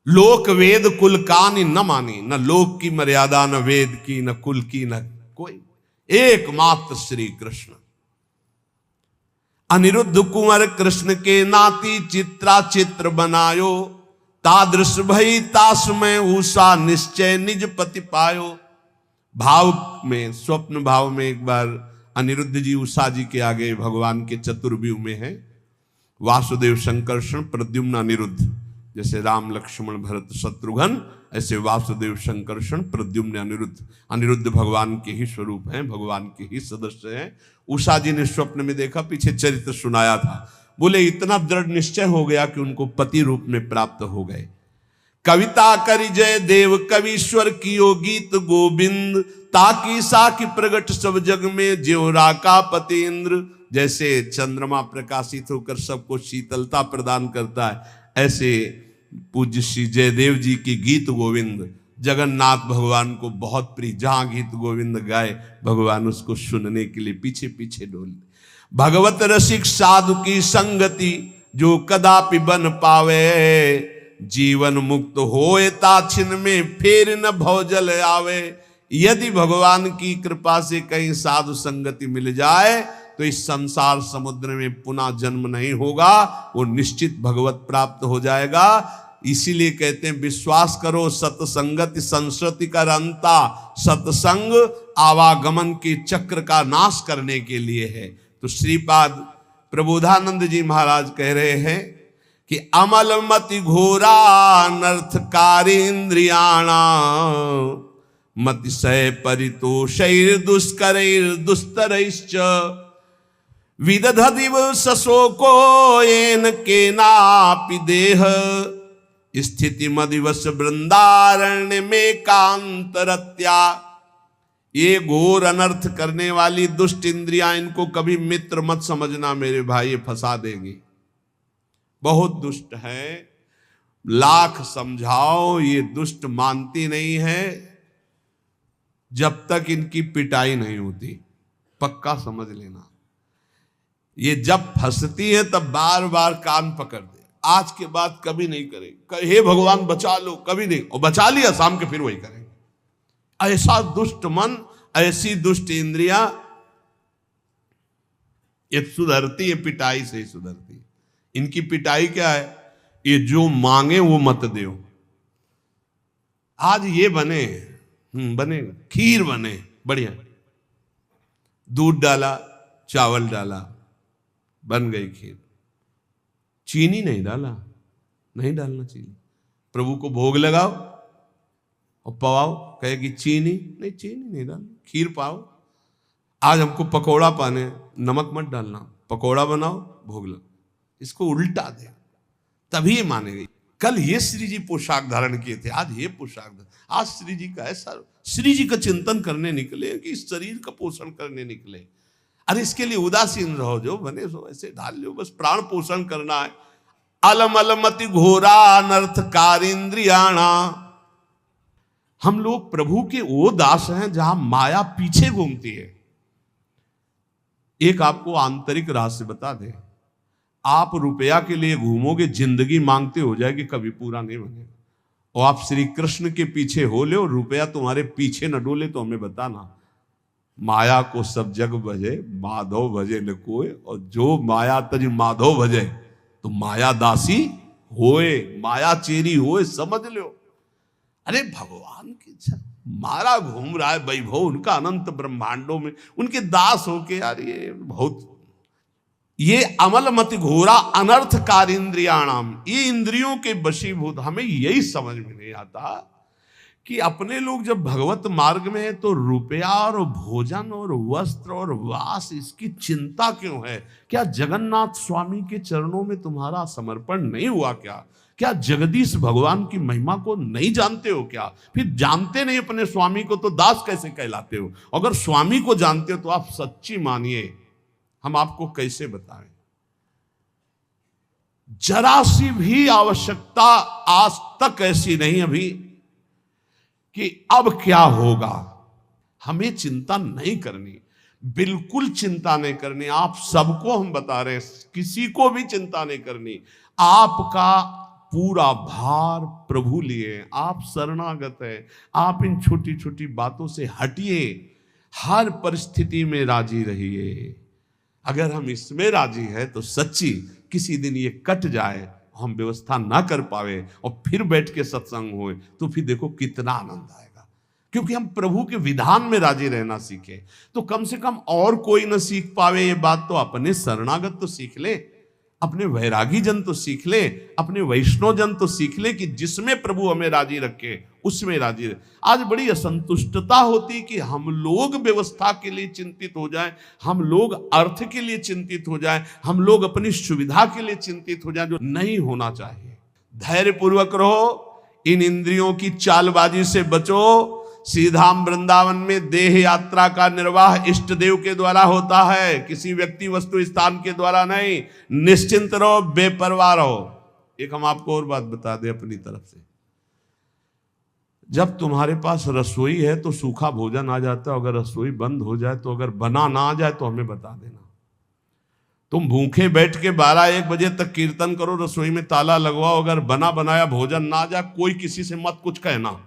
लोक वेद कुल कानी न मानी, न लोक की मर्यादा, न वेद की, न कुल की, न कोई, एकमात्र श्री कृष्ण। अनिरुद्ध कुंवर कृष्ण के नाती, चित्रा चित्र बनायो। तादृश भई तास में उषा, निश्चय निज पति पायो। भाव में, स्वप्न भाव में एक बार अनिरुद्ध जी उषा जी के आगे भगवान के चतुर्व्यूह में है। वासुदेव संकर्षण प्रद्युम्न अनिरुद्ध, जैसे राम लक्ष्मण भरत शत्रुघ्न, ऐसे वासुदेव संकर्षण प्रद्युम्न अनिरुद्ध। अनिरुद्ध भगवान के ही स्वरूप हैं, भगवान के ही सदस्य हैं। उषा जी ने स्वप्न में देखा, पीछे चरित्र सुनाया था। बोले इतना दृढ़ निश्चय हो गया कि उनको पति रूप में प्राप्त हो गए। कविता करि जय देव कवीश्वर कियो गीत गोविंद, ताकि साकी प्रगट सब जग में, ज्यों राका पति इंद्र। जैसे चंद्रमा प्रकाशित होकर सबको शीतलता प्रदान करता है, ऐसे पूज्य श्री जयदेव जी की गीत गोविंद जगन्नाथ भगवान को बहुत प्रिय। जहां गीत गोविंद गाए, भगवान उसको सुनने के लिए पीछे पीछे डोले। भगवत रसिक साधु की संगति, जो कदापि बन पावे। जीवन मुक्त होए ताछिन में, फेर न भवजल आवे। यदि भगवान की कृपा से कहीं साधु संगति मिल जाए, तो इस संसार समुद्र में पुनः जन्म नहीं होगा, वो निश्चित भगवत प्राप्त हो जाएगा। इसीलिए कहते हैं विश्वास करो सत्संगति संस्कृति का अंता। सत्संग आवागमन के चक्र का नाश करने के लिए है। तो श्रीपाद प्रबोधानंद जी महाराज कह रहे हैं कि अमल मति घोरा नर्थकारी इंद्रियाणा, मति सय परितोषैर दुष्करैर दुस्तरैश्च। विदधदिव सशोको येन केनापि देह, स्थिति मदिवश वृंदारण्य में कांतरत्या। ये घोर अनर्थ करने वाली दुष्ट इंद्रियां, इनको कभी मित्र मत समझना मेरे भाई, ये फंसा देंगी। बहुत दुष्ट है, लाख समझाओ ये दुष्ट मानती नहीं है जब तक इनकी पिटाई नहीं होती। पक्का समझ लेना, ये जब फंसती है तब बार बार कान पकड़ दे। आज के बाद कभी नहीं करें, हे भगवान बचा लो, कभी नहीं, और बचा लिया शाम के फिर वही करेंगे। ऐसा दुष्ट मन, ऐसी दुष्ट इंद्रियां, ये सुधरती है पिटाई से ही सुधरती है। इनकी पिटाई क्या है? ये जो मांगे वो मत दो। आज ये बने, बनेगा, खीर बने बढ़िया, दूध डाला, चावल डाला, बन गई खीर। चीनी नहीं डाला, नहीं डालना चीनी। प्रभु को भोग लगाओ और पवाओ, कहेगी चीनी नहीं, चीनी नहीं डालना, खीर पाओ। आज हमको पकोड़ा पाने, नमक मत डालना, पकोड़ा बनाओ, भोग लगाओ। इसको उल्टा दे, तभी ये मानेगी। कल ये श्री जी पोशाक धारण किए थे, आज ये पोशाक, आज श्री जी का ऐसा, श्री जी का चिंतन करने निकले कि इस शरीर का पोषण करने निकले। अरे इसके लिए उदासीन रहो, जो बने सो ऐसे ढाल लो, बस प्राण पोषण करना है। अलम अलमति घोरा अनर्थ कारिंद्रियाणा। हम लोग प्रभु के वो दास हैं जहां माया पीछे घूमती है। एक आपको आंतरिक रहस्य बता दे, आप रुपया के लिए घूमोगे, जिंदगी मांगते हो जाएगी, कभी पूरा नहीं बनेगा। और आप श्री कृष्ण के पीछे हो ले और रुपया तुम्हारे पीछे न डोले तो हमें बताना। माया को सब जग भजे, माधव भजे न कोय, और जो माया तज माधव भजे तो माया दासी होए, माया चेरी होए, समझ लो। अरे भगवान की इच्छा, मारा घूम रहा है वैभव उनका अनंत ब्रह्मांडों में, उनके दास होके यार ये बहुत, ये अमल मत घोरा अनर्थ कारिंद्रियाणाम, ये इंद्रियों के वशीभूत। हमें यही समझ में नहीं आता कि अपने लोग जब भगवत मार्ग में है तो रुपया और भोजन और वस्त्र और वास, इसकी चिंता क्यों है? क्या जगन्नाथ स्वामी के चरणों में तुम्हारा समर्पण नहीं हुआ क्या? क्या जगदीश भगवान की महिमा को नहीं जानते हो क्या? फिर जानते नहीं अपने स्वामी को तो दास कैसे कहलाते हो? अगर स्वामी को जानते हो तो आप सच्ची मानिए, हम आपको कैसे बताएं। जरा सी भी आवश्यकता आज तक ऐसी नहीं अभी कि अब क्या होगा। हमें चिंता नहीं करनी, बिल्कुल चिंता नहीं करनी। आप सबको हम बता रहे हैं, किसी को भी चिंता नहीं करनी। आपका पूरा भार प्रभु लिए, आप शरणागत है। आप इन छोटी छोटी बातों से हटिए, हर परिस्थिति में राजी रहिए। अगर हम इसमें राजी है तो सच्ची किसी दिन ये कट जाए, हम व्यवस्था ना कर पावे और फिर बैठ के सत्संग होए, तो फिर देखो कितना आनंद आएगा। क्योंकि हम प्रभु के विधान में राजी रहना सीखे, तो कम से कम और कोई ना सीख पावे ये बात तो अपने शरणागत तो सीख ले, अपने वैरागी जन तो सीख ले, अपने वैष्णव जन तो सीख ले कि जिसमें प्रभु हमें राजी रखे उसमें राजी रहे। आज बड़ी असंतुष्टता होती कि हम लोग व्यवस्था के लिए चिंतित हो जाएं, हम लोग अर्थ के लिए चिंतित हो जाएं, हम लोग अपनी सुविधा के लिए चिंतित हो जाएं, जो नहीं होना चाहिए। धैर्य पूर्वक रहो, इन इंद्रियों की चालबाजी से बचो। श्रीधाम वृंदावन में देह यात्रा का निर्वाह इष्ट देव के द्वारा होता है, किसी व्यक्ति वस्तु स्थान के द्वारा नहीं। निश्चिंत रहो, बेपरवाह रहो। एक हम आपको और बात बता दें अपनी तरफ से, जब तुम्हारे पास रसोई है तो सूखा भोजन आ जाता है, अगर रसोई बंद हो जाए तो, अगर बना ना आ जाए तो हमें बता देना। तुम भूखे बैठ के 12-1 बजे तक कीर्तन करो, रसोई में ताला लगवाओ, अगर बना बनाया भोजन ना आ जाए, कोई किसी से मत कुछ कहना,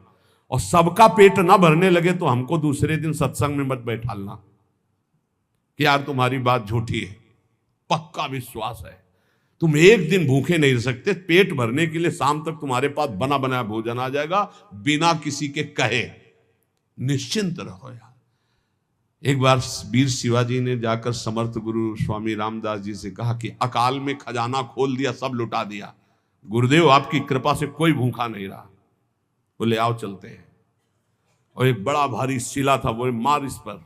और सबका पेट ना भरने लगे तो हमको दूसरे दिन सत्संग में मत बैठालना कि यार तुम्हारी बात झूठी है। पक्का विश्वास है, तुम एक दिन भूखे नहीं रह सकते। पेट भरने के लिए शाम तक तुम्हारे पास बना बनाया भोजन आ जाएगा, बिना किसी के कहे। निश्चिंत रहो यार। एक बार वीर शिवाजी ने जाकर समर्थ गुरु स्वामी रामदास जी से कहा कि अकाल में खजाना खोल दिया, सब लुटा दिया, गुरुदेव आपकी कृपा से कोई भूखा नहीं रहा। बोले आओ चलते हैं। और एक बड़ा भारी शिला था, बोले मार इस पर।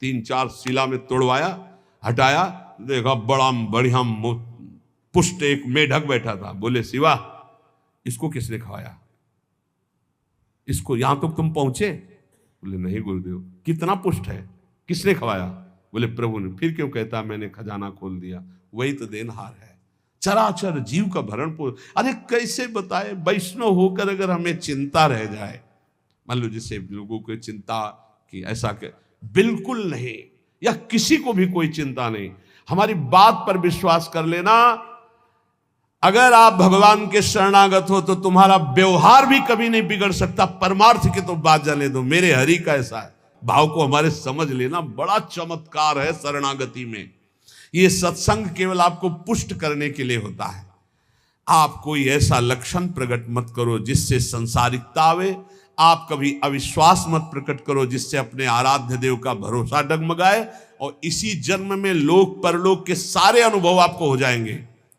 3-4 शिला में तोड़वाया, हटाया, देखा बड़ा बढ़िया पुष्ट एक मेढक बैठा था। बोले शिवा इसको किसने खवाया? इसको यहां तक तुम पहुंचे? बोले नहीं गुरुदेव। कितना पुष्ट है, किसने खवाया? बोले प्रभु ने। फिर क्यों कहता मैंने खजाना खोल दिया? वही तो देनहार है, चराचर जीव का भरण पोषण। अरे कैसे बताए, वैष्णव होकर अगर हमें चिंता रह जाए, मान लो जैसे लोगों को चिंता कि ऐसा कर, बिल्कुल नहीं, या किसी को भी कोई चिंता नहीं। हमारी बात पर विश्वास कर लेना, अगर आप भगवान के शरणागत हो तो तुम्हारा व्यवहार भी कभी नहीं बिगड़ सकता। परमार्थ की तो बात जाने दो, मेरे हरि का ऐसा है। भाव को हमारे समझ लेना, बड़ा चमत्कार है शरणागति में। ये सत्संग केवल आपको पुष्ट करने के लिए होता है। आप कोई ऐसा लक्षण प्रकट मत करो जिससे संसारिकता आवे। आप कभी अविश्वास मत प्रकट करो जिससे अपने आराध्य देव का भरोसा डगमगाए। और इसी जन्म में लोक परलोक के सारे अनुभव आपको हो जाएंगे।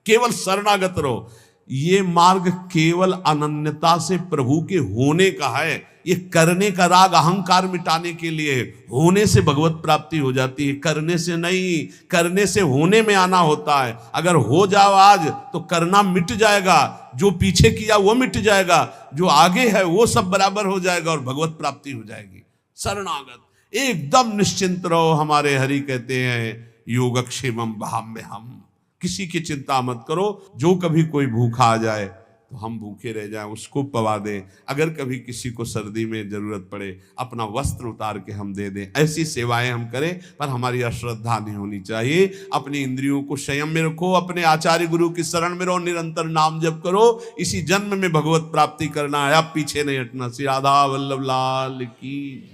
केवल शरणागत रहो। ये मार्ग केवल अनन्यता से प्रभु के होने का है। ये करने का राग अहंकार मिटाने के लिए है। होने से भगवत प्राप्ति हो जाती है, करने से नहीं। करने से होने में आना होता है। अगर हो जाओ आज तो करना मिट जाएगा, जो पीछे किया वो मिट जाएगा, जो आगे है वो सब बराबर हो जाएगा और भगवत प्राप्ति हो जाएगी। शरणागत एकदम निश्चिंत रहो। हमारे हरि कहते हैं योगक्षेमम भाम्यहम्, किसी की चिंता मत करो। जो कभी कोई भूखा आ जाए तो हम भूखे रह जाएं, उसको पवा दें। अगर कभी किसी को सर्दी में जरूरत पड़े, अपना वस्त्र उतार के हम दे दें। ऐसी सेवाएं हम करें, पर हमारी अश्रद्धा नहीं होनी चाहिए। अपनी इंद्रियों को संयम में रखो, अपने आचार्य गुरु की शरण में रहो, निरंतर नाम जप करो। इसी जन्म में भगवत प्राप्ति करना है, अब पीछे नहीं हटना। श्री राधा वल्लभ लाल की।